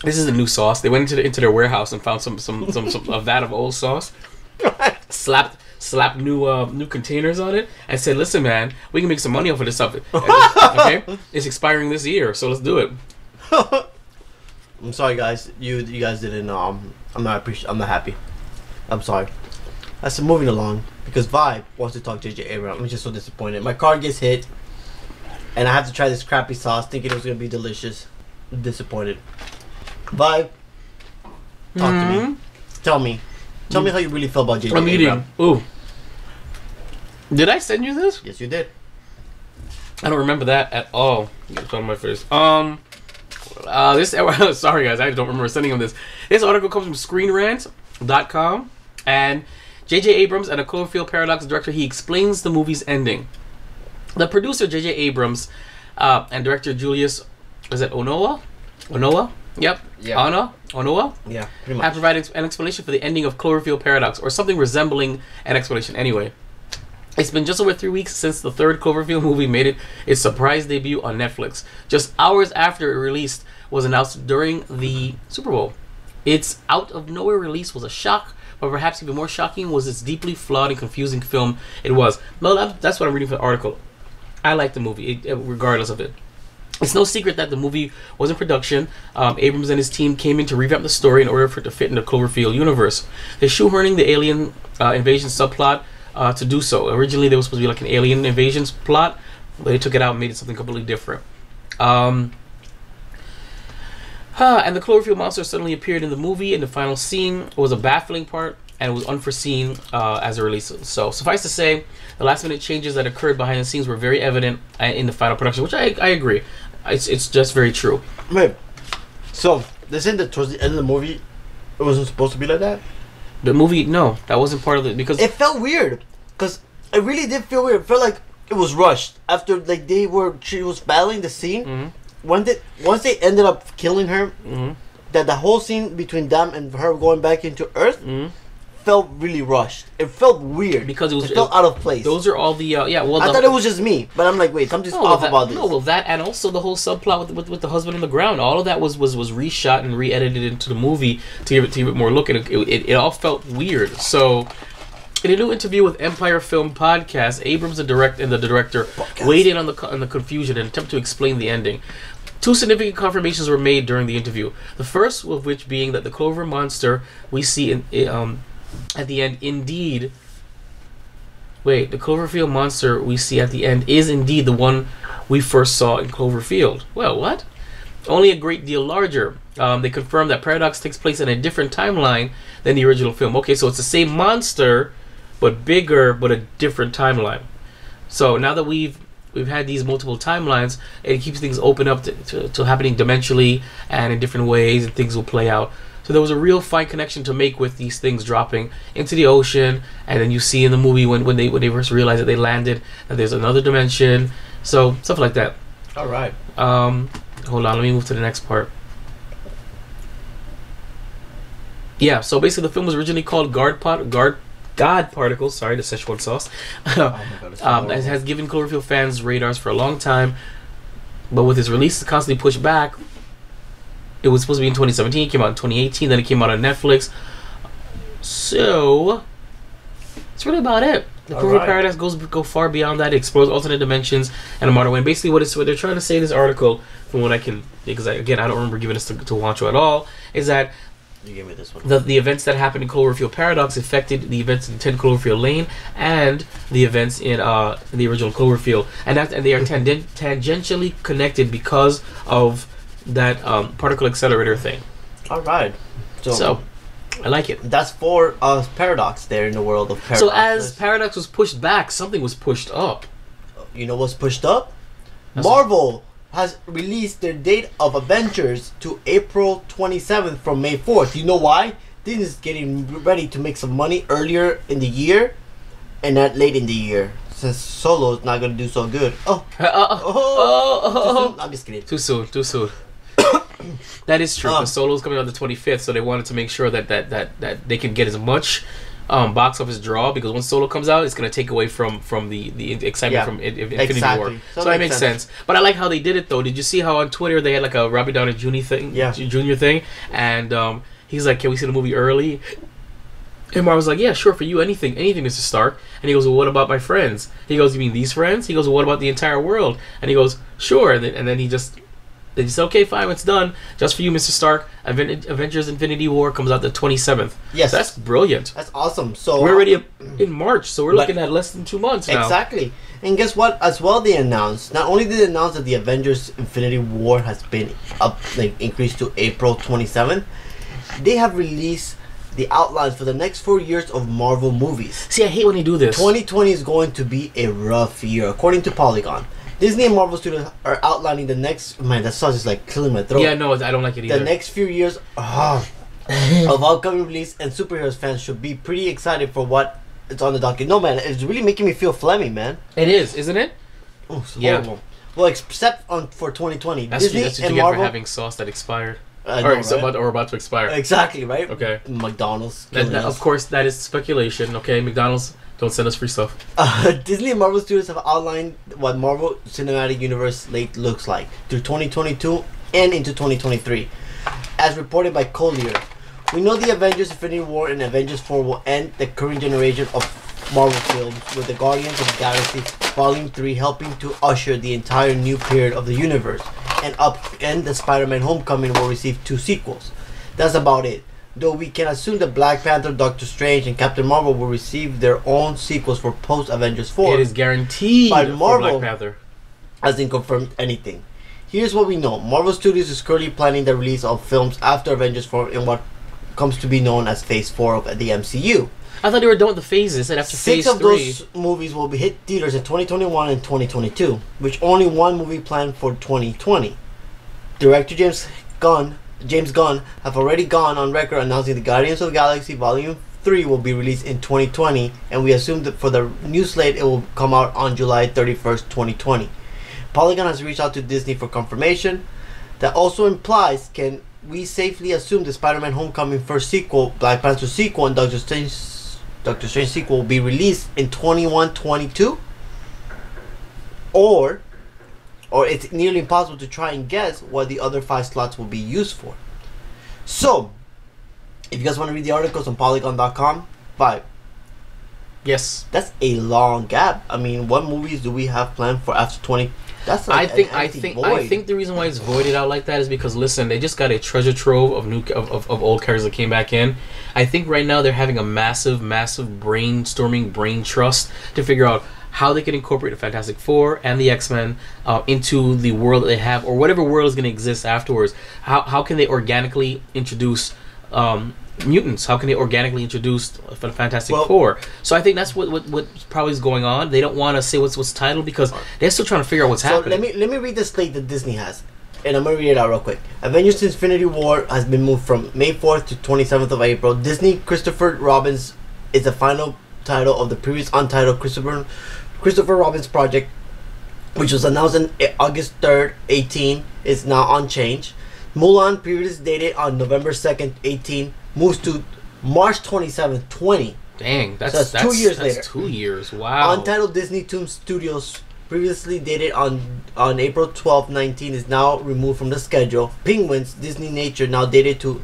This is a new sauce. They went into their warehouse and found some of that of old sauce. Slapped new containers on it and said, "Listen, man, we can make some money off of this stuff. Okay, it's expiring this year, so let's do it." I'm sorry, guys. You guys didn't. I'm not happy. I'm sorry. That's moving along because Vibe wants to talk J.J. Abrams. I'm just so disappointed. My car gets hit, and I have to try this crappy sauce, thinking it was gonna be delicious. I'm disappointed. Vibe, talk to me. Tell me how you really feel about J.J. I'm Abrams. eating. Ooh. Did I send you this? Yes, you did. I don't remember that at all. It's on my face. This. Sorry, guys. I don't remember sending him this. This article comes from ScreenRant.com, and J.J. Abrams, and a Cloverfield Paradox director, he explains the movie's ending. The producer, J.J. Abrams, and director Julius, is it Onoa? Yep. Yeah. Onoa? Yeah, pretty much. Have provided an explanation for the ending of Cloverfield Paradox, or something resembling an explanation anyway. It's been just over 3 weeks since the third Cloverfield movie made its surprise debut on Netflix. Just hours after it released was announced during the Super Bowl. Its out-of-nowhere release was a shock, but perhaps even more shocking was its deeply flawed and confusing film it was. No, that's what I'm reading from the article. I like the movie, regardless of it. It's no secret that the movie was in production. Abrams and his team came in to revamp the story in order for it to fit in the Cloverfield universe. They're shoehorning the alien invasion subplot to do so. Originally, there was supposed to be like an alien invasion plot, but they took it out and made it something completely different. And the Cloverfield monster suddenly appeared in the movie in the final scene. It was a baffling part, and it was unforeseen as a release. So suffice to say, the last-minute changes that occurred behind the scenes were very evident in the final production, which I agree. It's just very true. Wait, so they said that towards the end of the movie, it wasn't supposed to be like that? The movie, no, that wasn't part of it, because it felt weird. Because it really did feel weird. It felt like it was rushed after she was battling the scene. Mm-hmm. Once they ended up killing her, mm-hmm. that the whole scene between them and her going back into Earth felt really rushed. It felt weird because it felt out of place. Those are all the yeah. Well, I thought it was just me, but I'm like, wait, something's off about this. No, well, that and also the whole subplot with the husband on the ground. All of that was reshot and re-edited into the movie to give it more look, and it all felt weird. So, in a new interview with Empire Film Podcast, Abrams and the director weighed in on the confusion and attempt to explain the ending. Two significant confirmations were made during the interview. The first of which being that the Clover monster we see at the end indeed. Wait, the Cloverfield monster we see at the end is indeed the one we first saw in Cloverfield. Well, what? Only a great deal larger. They confirmed that Paradox takes place in a different timeline than the original film. Okay, so it's the same monster, but bigger, but a different timeline. So now that we've had these multiple timelines, it keeps things open up to happening dimensionally and in different ways, and things will play out. So there was a real fine connection to make with these things dropping into the ocean, and then you see in the movie when they first realize that they landed, that there's another dimension. So stuff like that. All right. Hold on, let me move to the next part. Yeah, so basically the film was originally called God Particles, sorry, the Szechuan sauce. It has given Cloverfield fans radars for a long time, but with its release constantly pushed back. It was supposed to be in 2017, it came out in 2018, then it came out on Netflix. So that's really about it. The Cloverfield Paradox go far beyond that. It explores alternate dimensions and a modern way. And basically what they're trying to say in this article, from what I can, because I don't remember giving this to Juancho at all, is that you gave me this one. The events that happened in Cloverfield Paradox affected the events in 10 Cloverfield Lane and the events in the original Cloverfield, and they are tangentially connected because of that particle accelerator thing. All right. So I like it. That's for Paradox there in the world of Paradox. So as Paradox was pushed back, something was pushed up. You know what's pushed up? Marvel has released their date of Avengers to April 27th from May 4th. You know why? Disney's getting ready to make some money earlier in the year and not late in the year, since Solo is not going to do so good. I'm just kidding. Too soon. That is true. Solo's coming on the 25th, so they wanted to make sure that they can get as much box office draw, because when Solo comes out, it's going to take away from the excitement from Infinity War. So that makes sense. But I like how they did it, though. Did you see how on Twitter they had like a Robert Downey Jr. thing? And he's like, "Can we see the movie early?" And Marvel's like, "Yeah, sure, for you, anything, Mr. Stark." And he goes, "Well, what about my friends?" He goes, "You mean these friends?" He goes, "Well, what about the entire world?" And he goes, "Sure." And then he just... They just said, "Okay, fine, it's done. Just for you, Mr. Stark. Avengers Infinity War comes out the 27th. Yes. That's brilliant. That's awesome. So we're already in March, so we're looking at less than 2 months now. Exactly. And guess what? As well, they announced, not only did they announce that the Avengers Infinity War has been increased to April 27th, they have released the outlines for the next 4 years of Marvel movies. See, I hate when they do this. 2020 is going to be a rough year, according to Polygon. Disney and Marvel Studios are outlining the next... Man, that sauce is like killing my throat. Yeah, no, I don't like it either. The next few years of upcoming release, and superheroes fans should be pretty excited for what it's on the docket. No, man, it's really making me feel phlegmy, man. It is, isn't it? Oh, it's horrible. Well, except for 2020. That's Disney what you and get Marvel, for having sauce that expired. or about to expire. Exactly, right? Okay. McDonald's. Of course, that is speculation, okay? McDonald's... Don't send us free stuff. Disney and Marvel Studios have outlined what Marvel Cinematic Universe late looks like through 2022 and into 2023. As reported by Collier, we know the Avengers Infinity War and Avengers 4 will end the current generation of Marvel films, with the Guardians of the Galaxy Volume 3 helping to usher the entire new period of the universe, and the Spider-Man Homecoming will receive 2 sequels. That's about it. Though we can assume that Black Panther, Doctor Strange, and Captain Marvel will receive their own sequels for post-Avengers 4. It is guaranteed But Marvel for Black Panther hasn't confirmed anything. Here's what we know. Marvel Studios is currently planning the release of films after Avengers 4 in what comes to be known as Phase 4 of the MCU. I thought they were done with the phases, and after Phase 3... 6 of those movies will be hit theaters in 2021 and 2022, which only one movie planned for 2020. Director James Gunn have already gone on record announcing the Guardians of the Galaxy Volume 3 will be released in 2020, and we assume that for the new slate it will come out on July 31st, 2020. Polygon has reached out to Disney for confirmation. That also implies, can we safely assume the Spider-Man Homecoming first sequel, Black Panther sequel, and Doctor Strange Doctor Strange sequel will be released in 21-22, or it's nearly impossible to try and guess what the other 5 slots will be used for. So, if you guys want to read the articles on Polygon.com, 5. Yes. That's a long gap. I mean, what movies do we have planned for after 20? That's like I think the reason why it's voided out like that is because, listen, they just got a treasure trove of old characters that came back in. I think right now they're having a massive brainstorming brain trust to figure out how they can incorporate the Fantastic Four and the X-Men into the world that they have, or whatever world is going to exist afterwards. How can they organically introduce mutants? How can they organically introduce the Fantastic Four? So I think that's what probably is going on. They don't want to say what's titled because they're still trying to figure out what's happening. Let me read the slate that Disney has, and I'm gonna read it out real quick. Avengers: Infinity War has been moved from May 4th to 27th of April. Disney Christopher Robin's is the final title of the previous untitled Christopher Robin's project, which was announced on August 3rd, 18, is now unchanged. Mulan, previously dated on November 2nd, 18, moves to March 27th, 20. Dang, that's 2 years later. 2 years, wow. Untitled Disney Toon Studios, previously dated on April 12th, 19, is now removed from the schedule. Penguins, Disney Nature, now dated to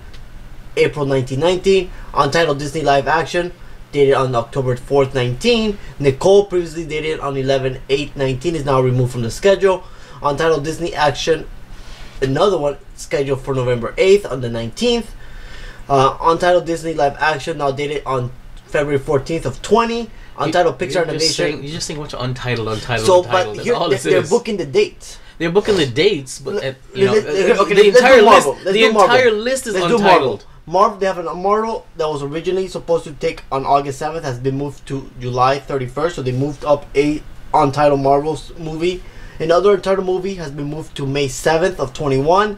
April 1919. Untitled Disney Live Action, dated on October 4th, 19. Nicole, previously dated on 11/8/19, is now removed from the schedule. Untitled Disney Action, another one scheduled for November 8th on the 19th. Untitled Disney Live Action, now dated on February 14th of 20. Untitled Pixar Animation. You're just saying what's untitled. So, but here, they're booking the dates. They're booking the dates, but Okay, the entire list is untitled. Marvel, they have a Marvel that was originally supposed to take on August 7th, has been moved to July 31st, so they moved up a untitled Marvel movie. Another untitled movie has been moved to May 7th of 21.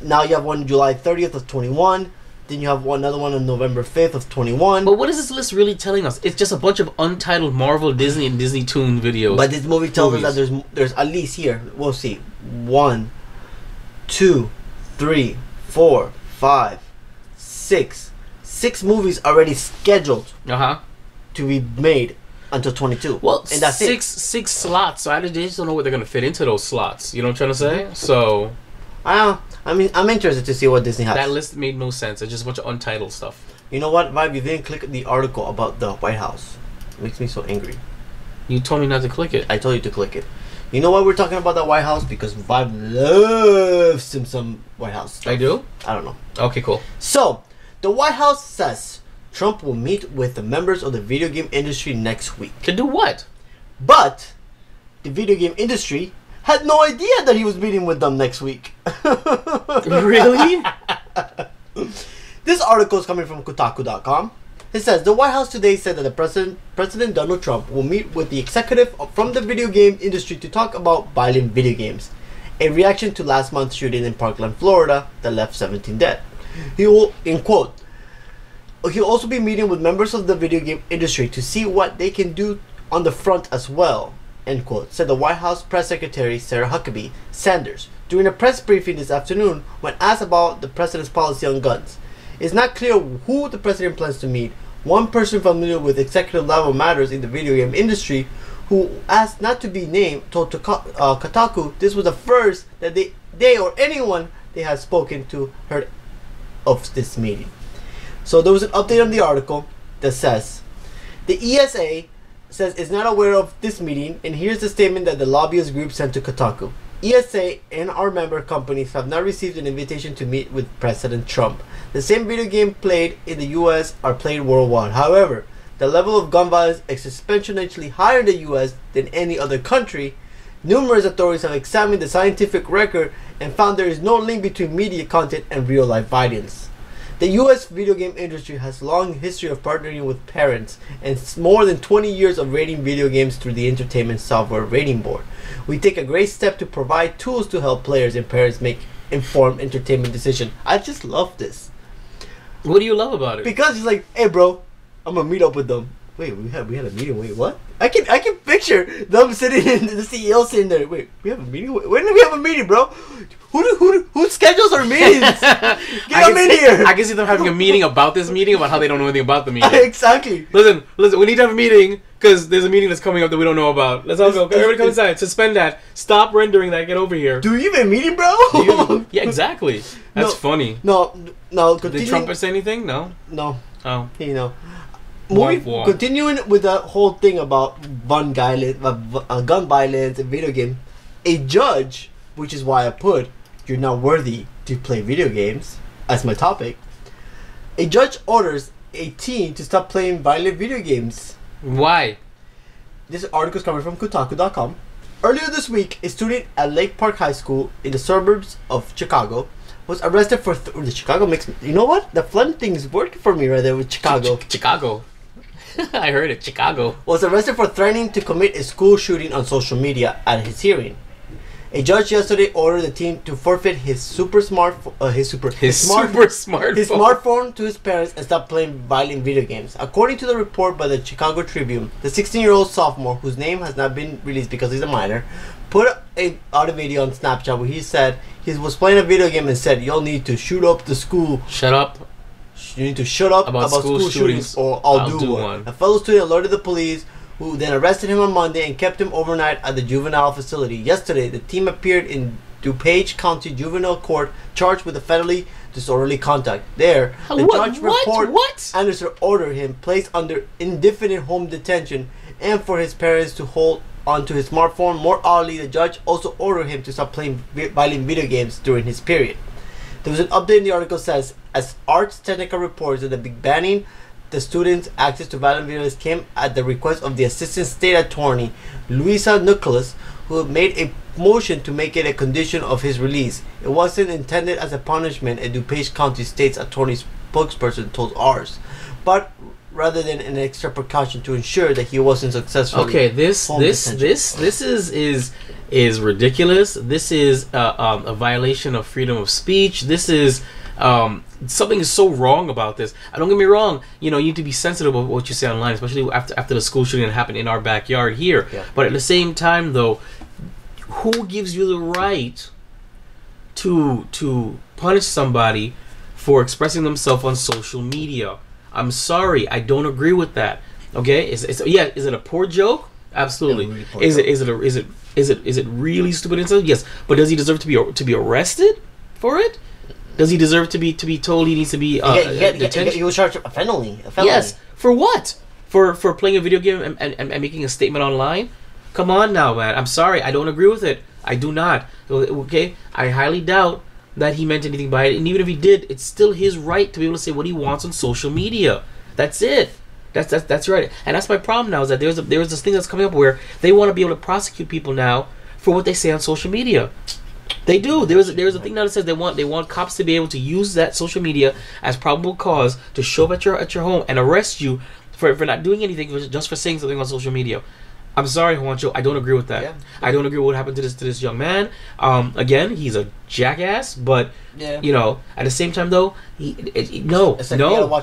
Now you have one July 30th of 21. Then you have another one on November 5th of 21. But what is this list really telling us? It's just a bunch of untitled Marvel, Disney, and Disney Toon videos. But this movie tells us that there's at least here, we'll see, 1, 2, 3, 4, 5, 6 movies already scheduled to be made until 22. Well, and that's six slots. So I just don't know where they're going to fit into those slots. You know what I'm trying to say? So I mean, I'm interested to see what Disney has. That list made no sense. It's just a bunch of untitled stuff. You know what, Vibe? You didn't click the article about the White House. It makes me so angry. You told me not to click it. I told you to click it. You know why we're talking about the White House? Because Vibe loves some White House stuff. I do? I don't know. Okay, cool. So, the White House says Trump will meet with the members of the video game industry next week. To do what? But the video game industry had no idea that he was meeting with them next week. Really? This article is coming from Kotaku.com. It says the White House today said that the President Donald Trump will meet with the executive from the video game industry to talk about violent video games, a reaction to last month's shooting in Parkland, Florida, that left 17 dead. He will, in quote, he'll also be meeting with members of the video game industry to see what they can do on the front as well, end quote, said the White House Press Secretary Sarah Huckabee Sanders during a press briefing this afternoon when asked about the president's policy on guns. It's not clear who the president plans to meet. One person familiar with executive level matters in the video game industry, who asked not to be named, told to Kotaku this was the first that they or anyone they had spoken to heard of this meeting. So there was an update on the article that says the ESA says it's not aware of this meeting, and here's the statement that the lobbyist group sent to Kotaku. ESA and our member companies have not received an invitation to meet with President Trump. The same video game played in the US are played worldwide. However, the level of gun violence is exponentially higher in the US than any other country. Numerous authorities have examined the scientific record and found there is no link between media content and real life violence. The US video game industry has a long history of partnering with parents and more than 20 years of rating video games through the Entertainment Software Rating Board. We take a great step to provide tools to help players and parents make informed entertainment decisions. I just love this. What do you love about it? Because it's like, hey bro, I'm gonna meet up with them. wait, we had a meeting. Wait, what? I can picture them sitting in the CEO sitting there. Wait, we have a meeting. When do we have a meeting, bro? Who schedules our meetings? Get them in here. I can see them having a meeting about this meeting, about how they don't know anything about the meeting. Exactly. Listen. We need to have a meeting because there's a meeting that's coming up that we don't know about. Let's all go. Everybody come inside. Suspend that. Stop rendering that. Get over here. Do you even have a meeting, bro? Yeah, exactly. That's funny. No. Did Trump say anything? No. No. Oh. You know. Continuing with the whole thing about gun violence and video game, a judge, which is why I put "you're not worthy to play video games" as my topic. A judge orders a teen to stop playing violent video games. Why? This article is coming from Kotaku.com. Earlier this week, a student at Lake Park High School in the suburbs of Chicago was arrested for the Chicago mix. You know what? The fun thing is working for me right there with Chicago. Chicago. I heard it. Chicago. Was arrested for threatening to commit a school shooting on social media at his hearing. A judge yesterday ordered the teen to forfeit his smartphone to his parents and stop playing violent video games. According to the report by the Chicago Tribune, the 16-year-old sophomore, whose name has not been released because he's a minor, put out a video on Snapchat where he said he was playing a video game and said, "You'll need to shoot up the school. Shut up. You need to shut up about school shootings or I'll do one." A fellow student alerted the police, who then arrested him on Monday and kept him overnight at the juvenile facility. Yesterday, the team appeared in DuPage County Juvenile Court charged with a federally disorderly conduct. There, the judge reported Anderson ordered him placed under indefinite home detention and for his parents to hold onto his smartphone. More oddly, the judge also ordered him to stop playing violent video games during his period. There was an update in the article says, as Arts Technica reports, that the big banning the students' access to violent videos came at the request of the Assistant State Attorney, Louisa Nicholas, who made a motion to make it a condition of his release. It wasn't intended as a punishment, a DuPage County State's Attorney spokesperson told ours, but rather than an extra precaution to ensure that he wasn't successful. Okay, this is ridiculous. This is a violation of freedom of speech. This is something is so wrong about this. Don't get me wrong. You need to be sensitive about what you say online, especially after the school shooting that happened in our backyard here. Yeah. But at the same time, though, who gives you the right to punish somebody for expressing themselves on social media? I'm sorry, I don't agree with that. Okay, is it a poor joke? Absolutely. Yeah, really is it really stupid insult? Yes, but does he deserve to be arrested for it? Does he deserve to be told he needs to be detention? He was charged a felony. Yes, for what? For playing a video game and making a statement online? Come on now, man. I'm sorry, I don't agree with it. I do not. Okay, I highly doubt that he meant anything by it, and even if he did, it's still his right to be able to say what he wants on social media. That's it. That's right. And that's my problem now, is that there's this thing that's coming up where they want to be able to prosecute people now for what they say on social media. They do. There's a thing now that says they want cops to be able to use that social media as probable cause to show up at your home and arrest you for not doing anything, just for saying something on social media. I'm sorry, Juancho, I don't agree with that. Yeah. I don't agree with what happened to this young man. Again, he's a jackass, but at the same time though, no.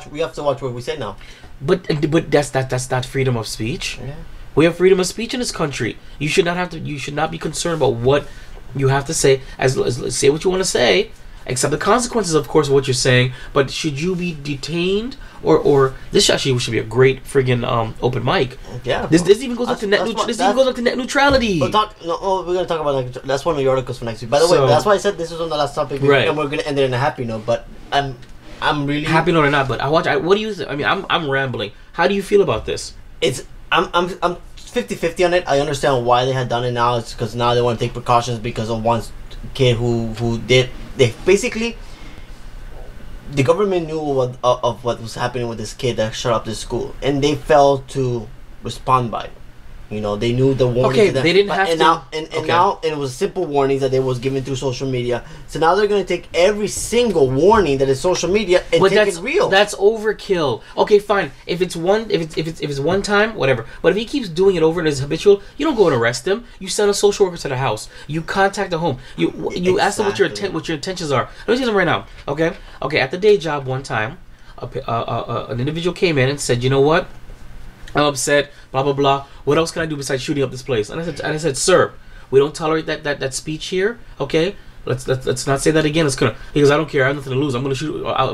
We have to watch what we say now. But that's not freedom of speech. Yeah. We have freedom of speech in this country. You should not be concerned about what you have to say. As say what you want to say, accept the consequences, of course, of what you're saying. But should you be detained or this actually should be a great friggin' open mic. Yeah. This even goes up to net neutrality. We're gonna talk about that's one of the articles for next week. By the way, that's why I said this was on the last topic, right? And we're gonna end it in a happy note. But I'm really happy note or not. But what do you think? I mean, I'm rambling. How do you feel about this? I'm 50-50 on it. I understand why they had done it now. It's because now they want to take precautions because of one kid who did. They basically, the government knew of what was happening with this kid that shut up this school, and they failed to respond by it. They knew the warning. Okay, they didn't have to. Now it was simple warnings that they was given through social media. So now they're going to take every single warning that is social media and take it real. That's overkill. Okay, fine. If it's one time, whatever. But if he keeps doing it over and is habitual, you don't go and arrest him. You send a social worker to the house. You contact the home. You ask them what your intentions are. Let me tell you something right now. Okay. At the day job one time, an individual came in and said, "You know what? I'm upset, blah blah blah. What else can I do besides shooting up this place? And I said, sir, we don't tolerate that speech here. Okay, let's not say that again. He goes, I don't care. I have nothing to lose. I'm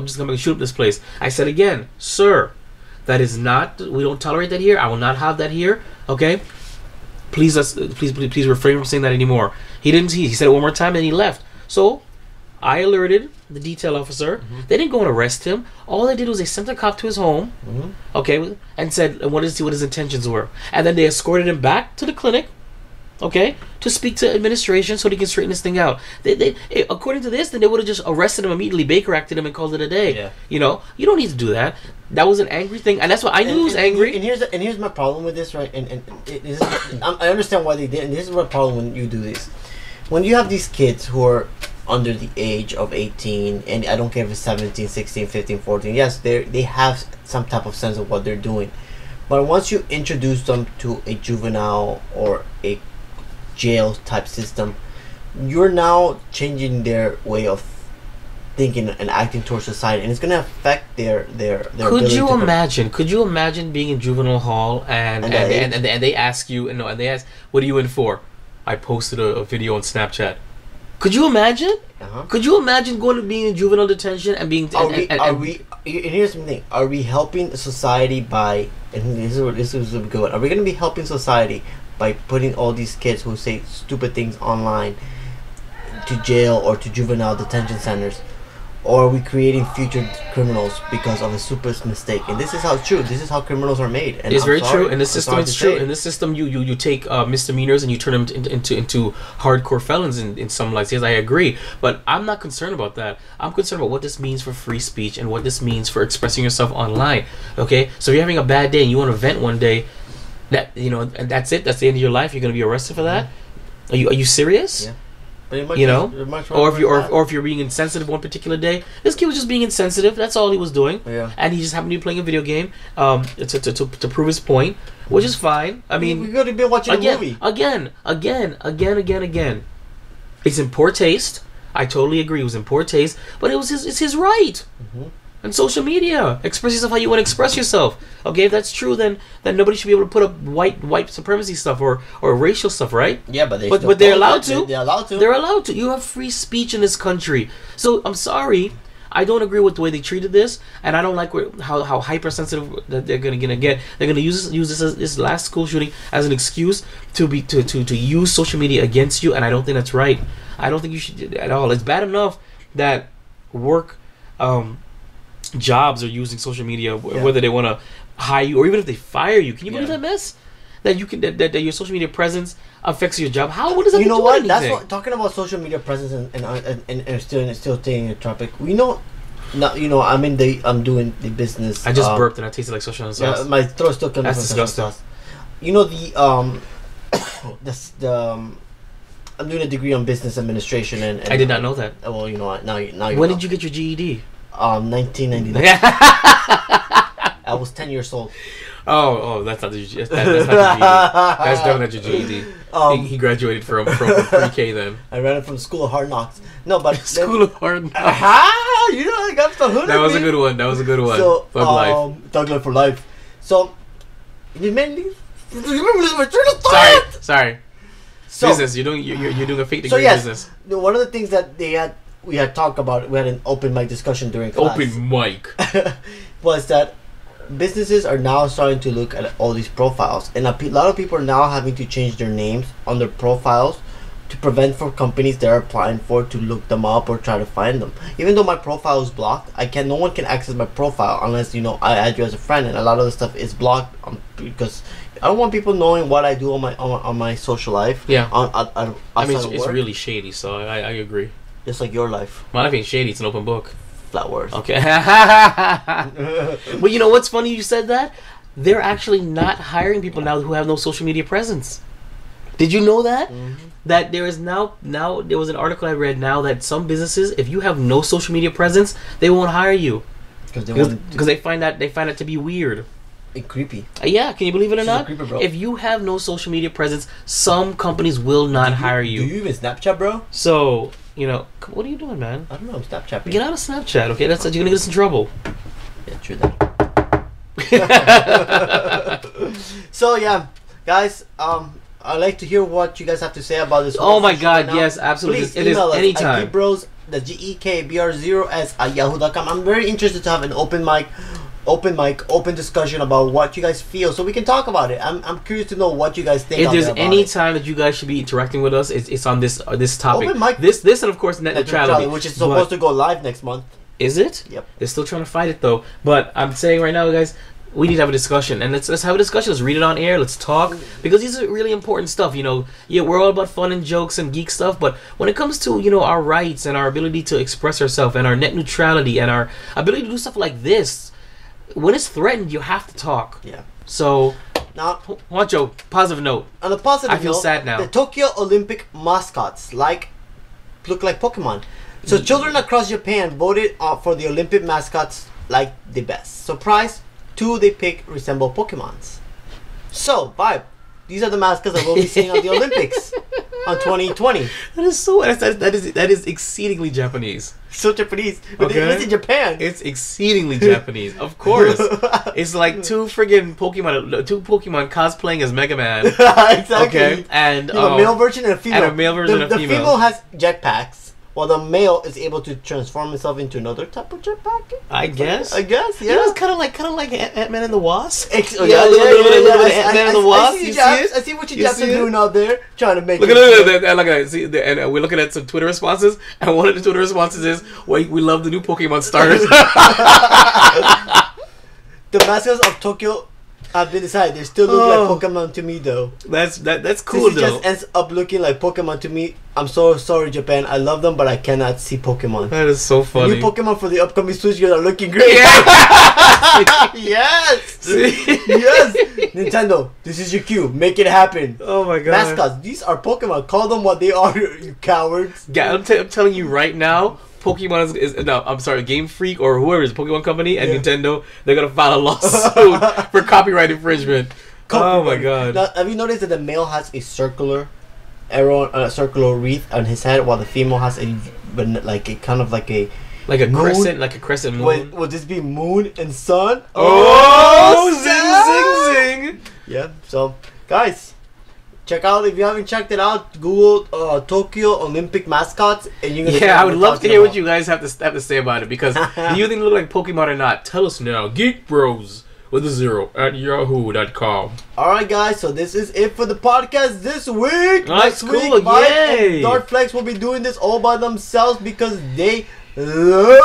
just gonna shoot up this place. I said again, sir, that is not. We don't tolerate that here. I will not have that here. Okay, please refrain from saying that anymore. He didn't. He said it one more time and he left. So I alerted the detail officer. They didn't go and arrest him. All they did was they sent a cop to his home, okay, and said what his intentions were. And then they escorted him back to the clinic, okay, to speak to administration so they can straighten this thing out. According to this, then they would have just arrested him immediately, Baker acted him, and called it a day. Yeah. You know, you don't need to do that. That was an angry thing, and that's what I knew he was angry. And here's my problem with this, right? I understand why they did, and this is my problem when you do this. When you have these kids who are under the age of 18, and I don't care if it's 17, 16, 15, 14, yes, they have some type of sense of what they're doing. But once you introduce them to a juvenile or a jail type system, you're now changing their way of thinking and acting towards society, and it's going to affect their Could you imagine being in juvenile hall and they ask you, and they ask, what are you in for? I posted a video on Snapchat. Could you imagine? Could you imagine going to being in juvenile detention and being? And here's the thing: are we helping society by? And this is a good one. Are we going to be helping society by putting all these kids who say stupid things online to jail or to juvenile detention centers? Or are we creating future criminals because of a stupid mistake? And this is how it's true. This is how criminals are made. And it's very true. In this system, it's true. In this system, you take misdemeanors and you turn them into hardcore felons in some lights. Yes, I agree. But I'm not concerned about that. I'm concerned about what this means for free speech and what this means for expressing yourself online. Okay, so if you're having a bad day and you want to vent one day, and that's it. That's the end of your life. You're going to be arrested for that. Are you serious? Yeah. You know, or if you're being insensitive one particular day, this kid was just being insensitive. That's all he was doing. Yeah. And he just happened to be playing a video game, to prove his point, which is fine. I mean, we could have been watching a movie again. It's in poor taste. I totally agree. It was in poor taste, but it's his right. And social media, express yourself how you want to express yourself. Okay, if that's true, then nobody should be able to put up white supremacy stuff or racial stuff, right? Yeah, but they're allowed to. They're allowed to. They're allowed to. You have free speech in this country. So I'm sorry, I don't agree with the way they treated this, and I don't like how hypersensitive that they're gonna get. They're gonna use this last school shooting as an excuse to use social media against you, and I don't think that's right. I don't think you should at all. It's bad enough that work. Jobs are using social media, whether they want to hire you or even if they fire you. Can you believe that mess? That you can that your social media presence affects your job. What does that? You know what? Anything? That's what talking about social media presence and still staying in the topic. We know. Now, I'm doing the business. I just burped and I tasted like social sauce. Yeah, my throat's still coming. That's disgusting. Sauce. You know I'm doing a degree on business administration and I did not know that. Well, you know what? Now you. When did you get your GED? 1999. I was 10 years old. Oh, that's not the GED. That's not the GED. That's definitely not your GED. He graduated from pre-K then. I ran it from School of Hard Knocks. No, but School of Hard Knocks. I got the hood. That was a good one. So, Thug Life. Thug Life for life. So, you mainly. My train of thought. Sorry. So, business. You're doing a fake degree in business. One of the things that we had talked about, we had an open mic discussion during class. Open mic. Was that businesses are now starting to look at all these profiles, and a lot of people are now having to change their names on their profiles to prevent for companies they're applying for to look them up or try to find them. Even though my profile is blocked, no one can access my profile unless I add you as a friend, and a lot of the stuff is blocked because I don't want people knowing what I do on my social life. Yeah. It's really shady, so I agree. Just like your life. My life ain't shady. It's an open book. Flat words. Okay. But you know what's funny? You said that they're actually not hiring people now who have no social media presence. Did you know that? Mm-hmm. That there is now there was an article I read now that some businesses, if you have no social media presence, they won't hire you because they find it to be weird. And creepy. Yeah, can you believe it or not? Creeper, bro. If you have no social media presence, some companies will not hire you. Do you even Snapchat, bro? So, what are you doing, man? I don't know. I'm Snapchat. Get out of Snapchat, okay? You're gonna get us in trouble. Yeah, true that. So yeah, guys, I'd like to hear what you guys have to say about this. Oh my God, right, yes, absolutely. Please it is email us anytime. at GeekBros, the GEKBR0s@yahoo.com. I'm very interested to have an open discussion about what you guys feel, so we can talk about it. I'm curious to know what you guys think. If there's any time that you guys should be interacting with us, it's on this topic. Open mic. This and of course net neutrality, which is supposed to go live next month. Is it? Yep. They're still trying to fight it though. But I'm saying right now, guys, we need to have a discussion, and let's have a discussion. Let's read it on air. Let's talk, because these are really important stuff. You know, yeah, we're all about fun and jokes and geek stuff, but when it comes to our rights and our ability to express ourselves and our net neutrality and our ability to do stuff like this, when it's threatened, you have to talk. Yeah. So now, Juancho, positive note. On a positive note, I feel sad now. The Tokyo Olympic mascots look like Pokemon. So children across Japan voted for the Olympic mascots like the best. Surprise! 2 they pick resemble Pokemons. So, Vibe, these are the mascots that we'll be seeing on the Olympics on 2020. That is exceedingly Japanese. So Japanese, but it's in Japan. It's exceedingly Japanese, of course. It's like two Pokemon cosplaying as Mega Man. Exactly. Okay, and a male version and a female. And a male version and a female. The female has jetpacks, while the male is able to transform himself into another type of jetpack. I guess, yeah. It's kind of like Ant-Man and the Wasp. Yeah. Ant-Man and the Wasp. I see what you Japs are doing out there, trying to make. Look at that. See, and we're looking at some Twitter responses, and one of the Twitter responses is, "We love the new Pokemon starters." The mascots of Tokyo have been decided. They still look like Pokemon to me, though. That's cool, this just ends up looking like Pokemon to me. I'm so sorry, Japan. I love them, but I cannot see Pokemon. That is so funny. The new Pokemon for the upcoming Switch games are looking great. Yeah. Yes. Yes. Nintendo, this is your cue. Make it happen. Oh my God. Mascots, these are Pokemon. Call them what they are, you cowards. Yeah, I'm telling you right now. Pokemon Game Freak or whoever is Pokemon Company and Nintendo, they're gonna file a lawsuit for copyright infringement. Oh my God! Now, have you noticed that the male has a circular arrow, circular wreath on his head, while the female has a crescent moon? Would this be moon and sun? Oh, zing, zing, zing! Yeah. So, guys. Check out, if you haven't checked it out, Google Tokyo Olympic mascots, and you can. I would love to hear what you guys have to say about it, because do you think they look like Pokemon or not? Tell us now. Geek Bros with a 0 at yahoo.com. Alright, guys, so this is it for the podcast this week. Next week, cool, yay! Dark Flex will be doing this all by themselves because they love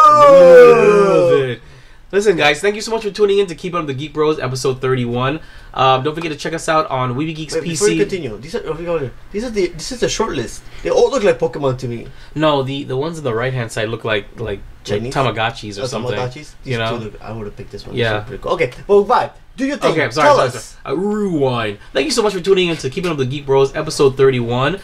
it. Listen, guys, thank you so much for tuning in to Keep Up the Geek Bros, episode 31. Don't forget to check us out on Weeby Geeks PC. Before you continue, this is the short list. They all look like Pokemon to me. No, the ones on the right hand side look like Tamagotchis or something. Tamagotchis? I would have picked this one. Yeah. Pretty cool. Okay, well, Vibe, do your thing. Okay, sorry. Rewind. Thank you so much for tuning in to Keeping Up the Geek Bros, episode 31.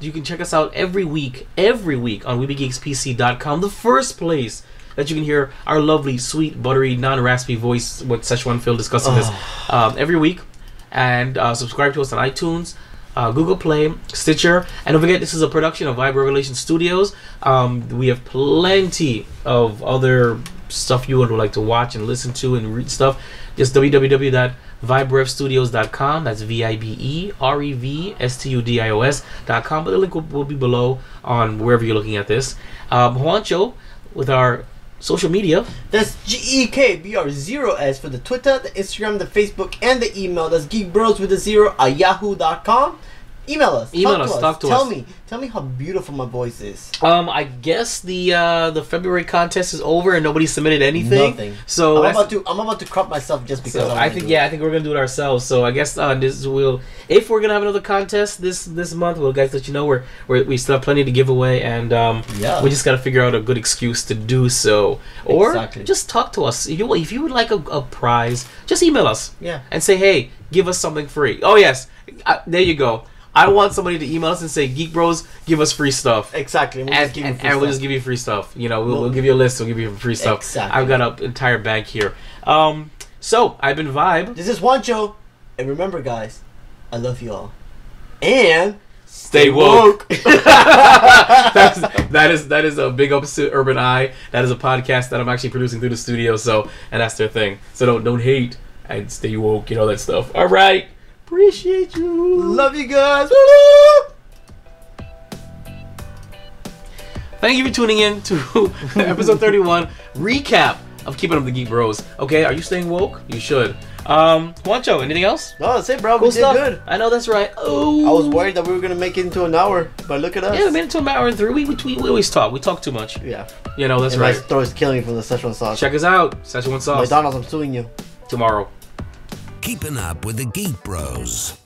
You can check us out every week on WeebyGeeksPC.com, the first place that you can hear our lovely, sweet, buttery, non-raspy voice with Szechuan Phil discussing this every week. And subscribe to us on iTunes, Google Play, Stitcher. And don't forget, this is a production of Vibe Revelation Studios. We have plenty of other stuff you would like to watch and listen to and read stuff. Just www.viberevstudios.com. That's VIBEREVSTUDIOS.com. But the link will be below on wherever you're looking at this. Juancho with our social media. That's GEKBR0S for the Twitter, the Instagram, the Facebook, and the email. That's geekbros with a 0 at yahoo.com. Email us. Talk to us. Tell me how beautiful my voice is. I guess the February contest is over and nobody submitted anything. Nothing. So I'm about to crop myself just because. So I think we're gonna do it ourselves. So I guess if we're gonna have another contest this month, we'll guys let you know we still have plenty to give away, and we just gotta figure out a good excuse to do so, or just talk to us. If you would like a prize, just email us. Yeah. And say, hey, give us something free. Oh yes, there you go. I want somebody to email us and say, Geek Bros, give us free stuff. Exactly. We'll just give you free stuff. We'll give you a list. We'll give you free stuff. Exactly. I've got an entire bag here. So, I've been Vibe. This is Juancho. And remember, guys, I love you all. And Stay woke. that is a big up to Urban Eye. That is a podcast that I'm actually producing through the studio. So, and that's their thing. So don't hate and stay woke. You know that stuff. All right. Appreciate you. Love you guys. Thank you for tuning in to episode 31 recap of Keeping Up the Geek Bros. Okay, are you staying woke? You should. Juancho, anything else? No, that's it, bro. Cool We did stuff. good. I know, that's right. Oh, I was worried that we were gonna make it into an hour, but look at us. Yeah, we made it to an hour and 3. We always talk. We talk too much. Yeah. You know, that's and right. My throat is killing me from the Szechuan sauce. Check us out. Szechuan sauce. McDonald's, I'm suing you. Tomorrow. Keeping up with the Geek Bros.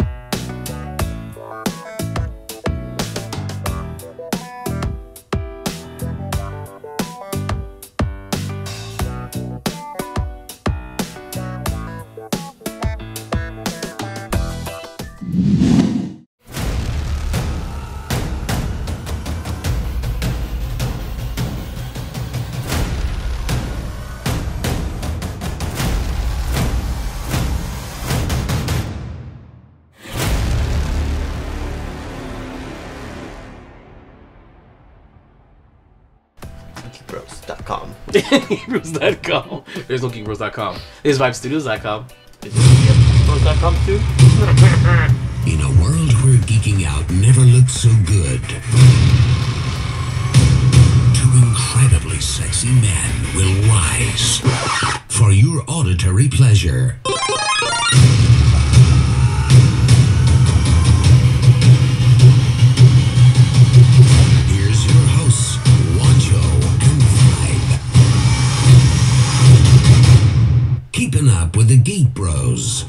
GeekBros.com. GeekBros.com. There's no GeekBros.com. There's VibeStudios.com. Is it GeekBros.com too? In a world where geeking out never looked so good, two incredibly sexy men will rise for your auditory pleasure. Here's your hosts, Wancho and Vibe. Keeping up with the Geek Bros.